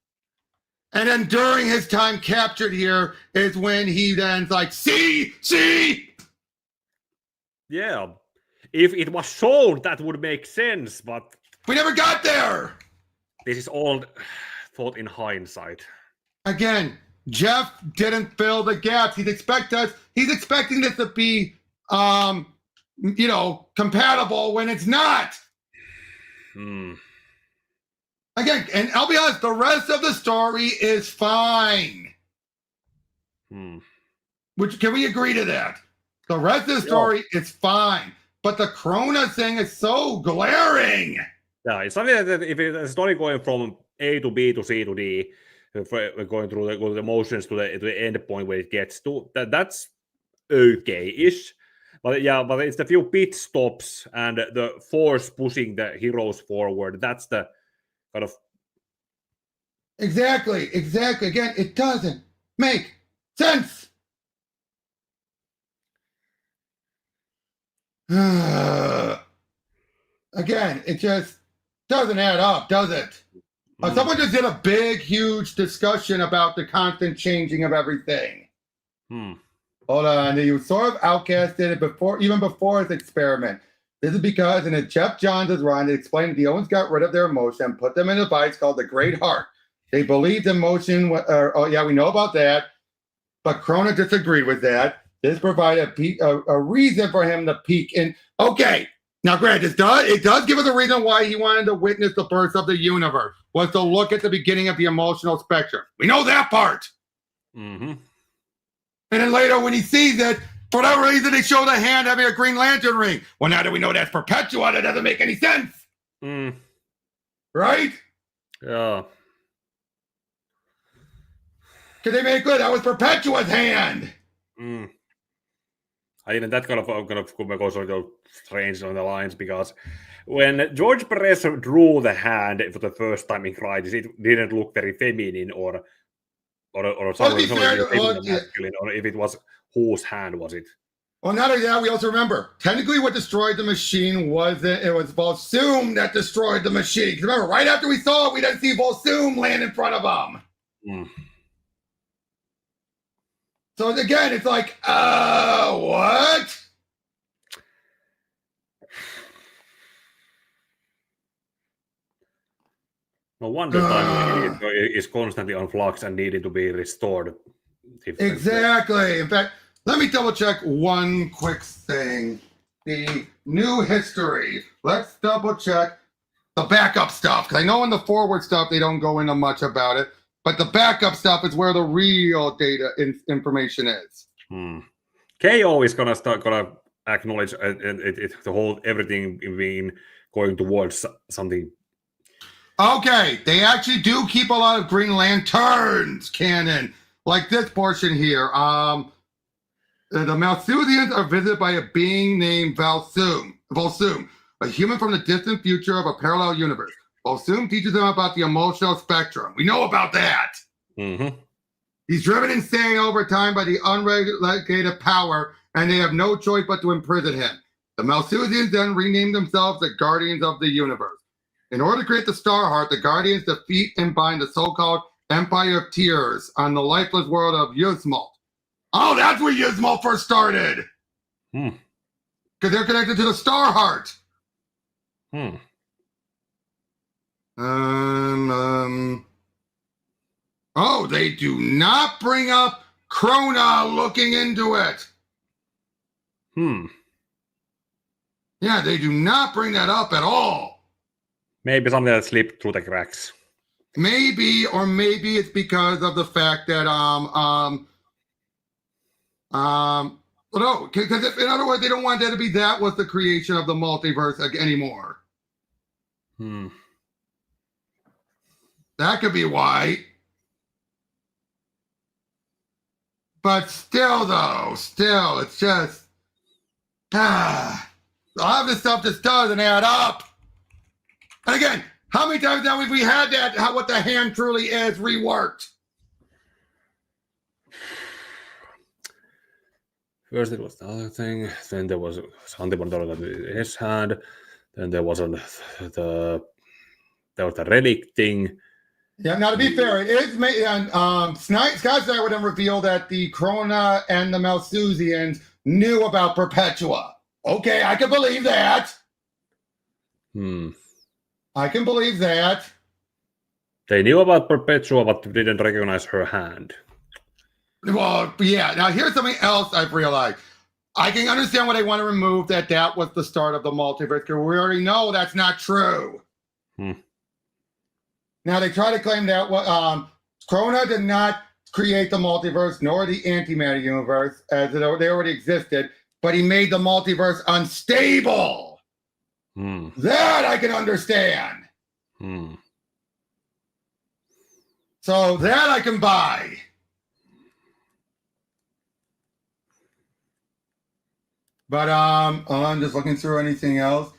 And then during his time captured here is when he then's like, see. Yeah. If it was shown, that would make sense, but we never got there. This is all thought in hindsight. Again, Jeff didn't fill the gaps. He's expecting this to be, compatible when it's not. Again, and I'll be honest, the rest of the story is fine. Which, can we agree to that? The rest of the story is fine, but the Krona thing is so glaring. Yeah, it's something that if it's a story going from A to B to C to D, going through the motions to the end point where it gets to, that's okay-ish. But it's the few pit stops and the force pushing the heroes forward. That's the kind of... Exactly. Again, it doesn't make sense. Again, it just doesn't add up, does it? Someone just did a big, huge discussion about the constant changing of everything. Hold on, you sort of outcasted it even before his experiment. This is because in a Jeff Johns' run, it explained the Owens got rid of their emotion and put them in a device called the Great Heart. They believed emotion, we know about that, but Krona disagreed with that. This provided a reason for him to peek in. Okay, now granted, it does give us a reason why he wanted to witness the birth of the universe, was to look at the beginning of the emotional spectrum. We know that part. And then later when he sees it, for whatever reason, they show the hand having a Green Lantern ring. Well, now that we know that's Perpetua, that doesn't make any sense. Right? Yeah. Because they made clear that was Perpetua's hand. Even that kind of goes a little strange on the lines, because when George Perez drew the hand for the first time in Crisis, it didn't look very feminine or masculine, or if it was, whose hand was it? Well, not only that, we also remember, technically what destroyed the machine wasn't, it was Volsum that destroyed the machine. Because remember, right after we saw it, we didn't see Volsum land in front of him. So again, it's like, what? No wonder time is constantly on flux and needed to be restored. Exactly. In fact, let me double check one quick thing. The new history. Let's double check the backup stuff. Because I know in the forward stuff, they don't go into much about it. But the backup stuff is where the real data information is. KO is gonna acknowledge the whole everything being going towards something. Okay, they actually do keep a lot of Green Lanterns canon, like this portion here. The Malthusians are visited by a being named Volsum, a human from the distant future of a parallel universe. Volsum teaches them about the emotional spectrum. We know about that. He's driven insane over time by the unregulated power, and they have no choice but to imprison him. The Malthusians then rename themselves the Guardians of the Universe. In order to create the Star Heart, the Guardians defeat and bind the so-called Empire of Tears on the lifeless world of Yuzmalt. Oh, that's where Yuzmalt first started. Because they're connected to the Star Heart. Oh, they do not bring up Krona looking into it. Yeah, they do not bring that up at all. Maybe something that slipped through the cracks. Maybe it's because of the fact that no, because in other words, they don't want that to be that was the creation of the multiverse anymore. That could be why. But still, it's just a lot of this stuff just doesn't add up. And again, how many times now have we had that? What the hand truly is reworked? First, it was the other thing. Then there was something on his hand. Then there was the relic thing. Yeah. Now, to be fair, it is Scott Snyder would then reveal that the Krona and the Malthusians knew about Perpetua. Okay, I can believe that. I can believe that. They knew about Perpetua, but didn't recognize her hand. Well, yeah. Now, here's something else I've realized. I can understand why they want to remove that was the start of the multiverse, because we already know that's not true. Now, they try to claim that Krona did not create the multiverse, nor the antimatter universe, as they already existed, but he made the multiverse unstable. That I can understand. So that I can buy. But I'm just looking through anything else.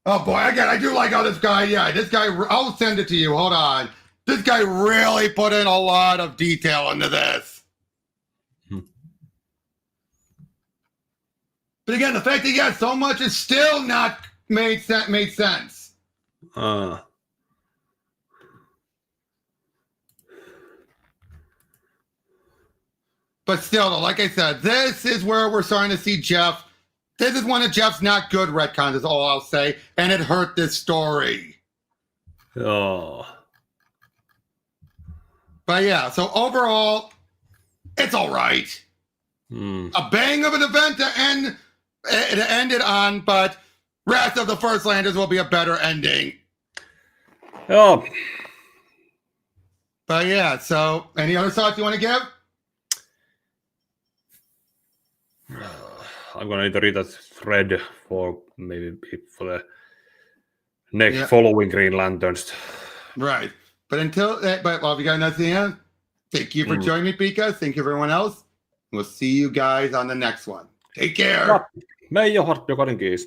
Oh boy, again, I do like how this guy, I'll send it to you. Hold on. This guy really put in a lot of detail into this. But again, the fact that so much is still not made sense. But still, though, like I said, this is where we're starting to see Jeff. This is one of Jeff's not good retcons, is all I'll say, and it hurt this story. Oh. But yeah, so overall, it's all right. A bang of an event to end it on, but Wrath of the First Landers will be a better ending. Oh. But yeah, so any other thoughts you want to give? I'm gonna need to read that thread for the next following Green Lanterns. Right. But if you got nothing else, thank you for joining me, Pika. Thank you, everyone else. We'll see you guys on the next one. Take care. Me ei ole jokainen kiis.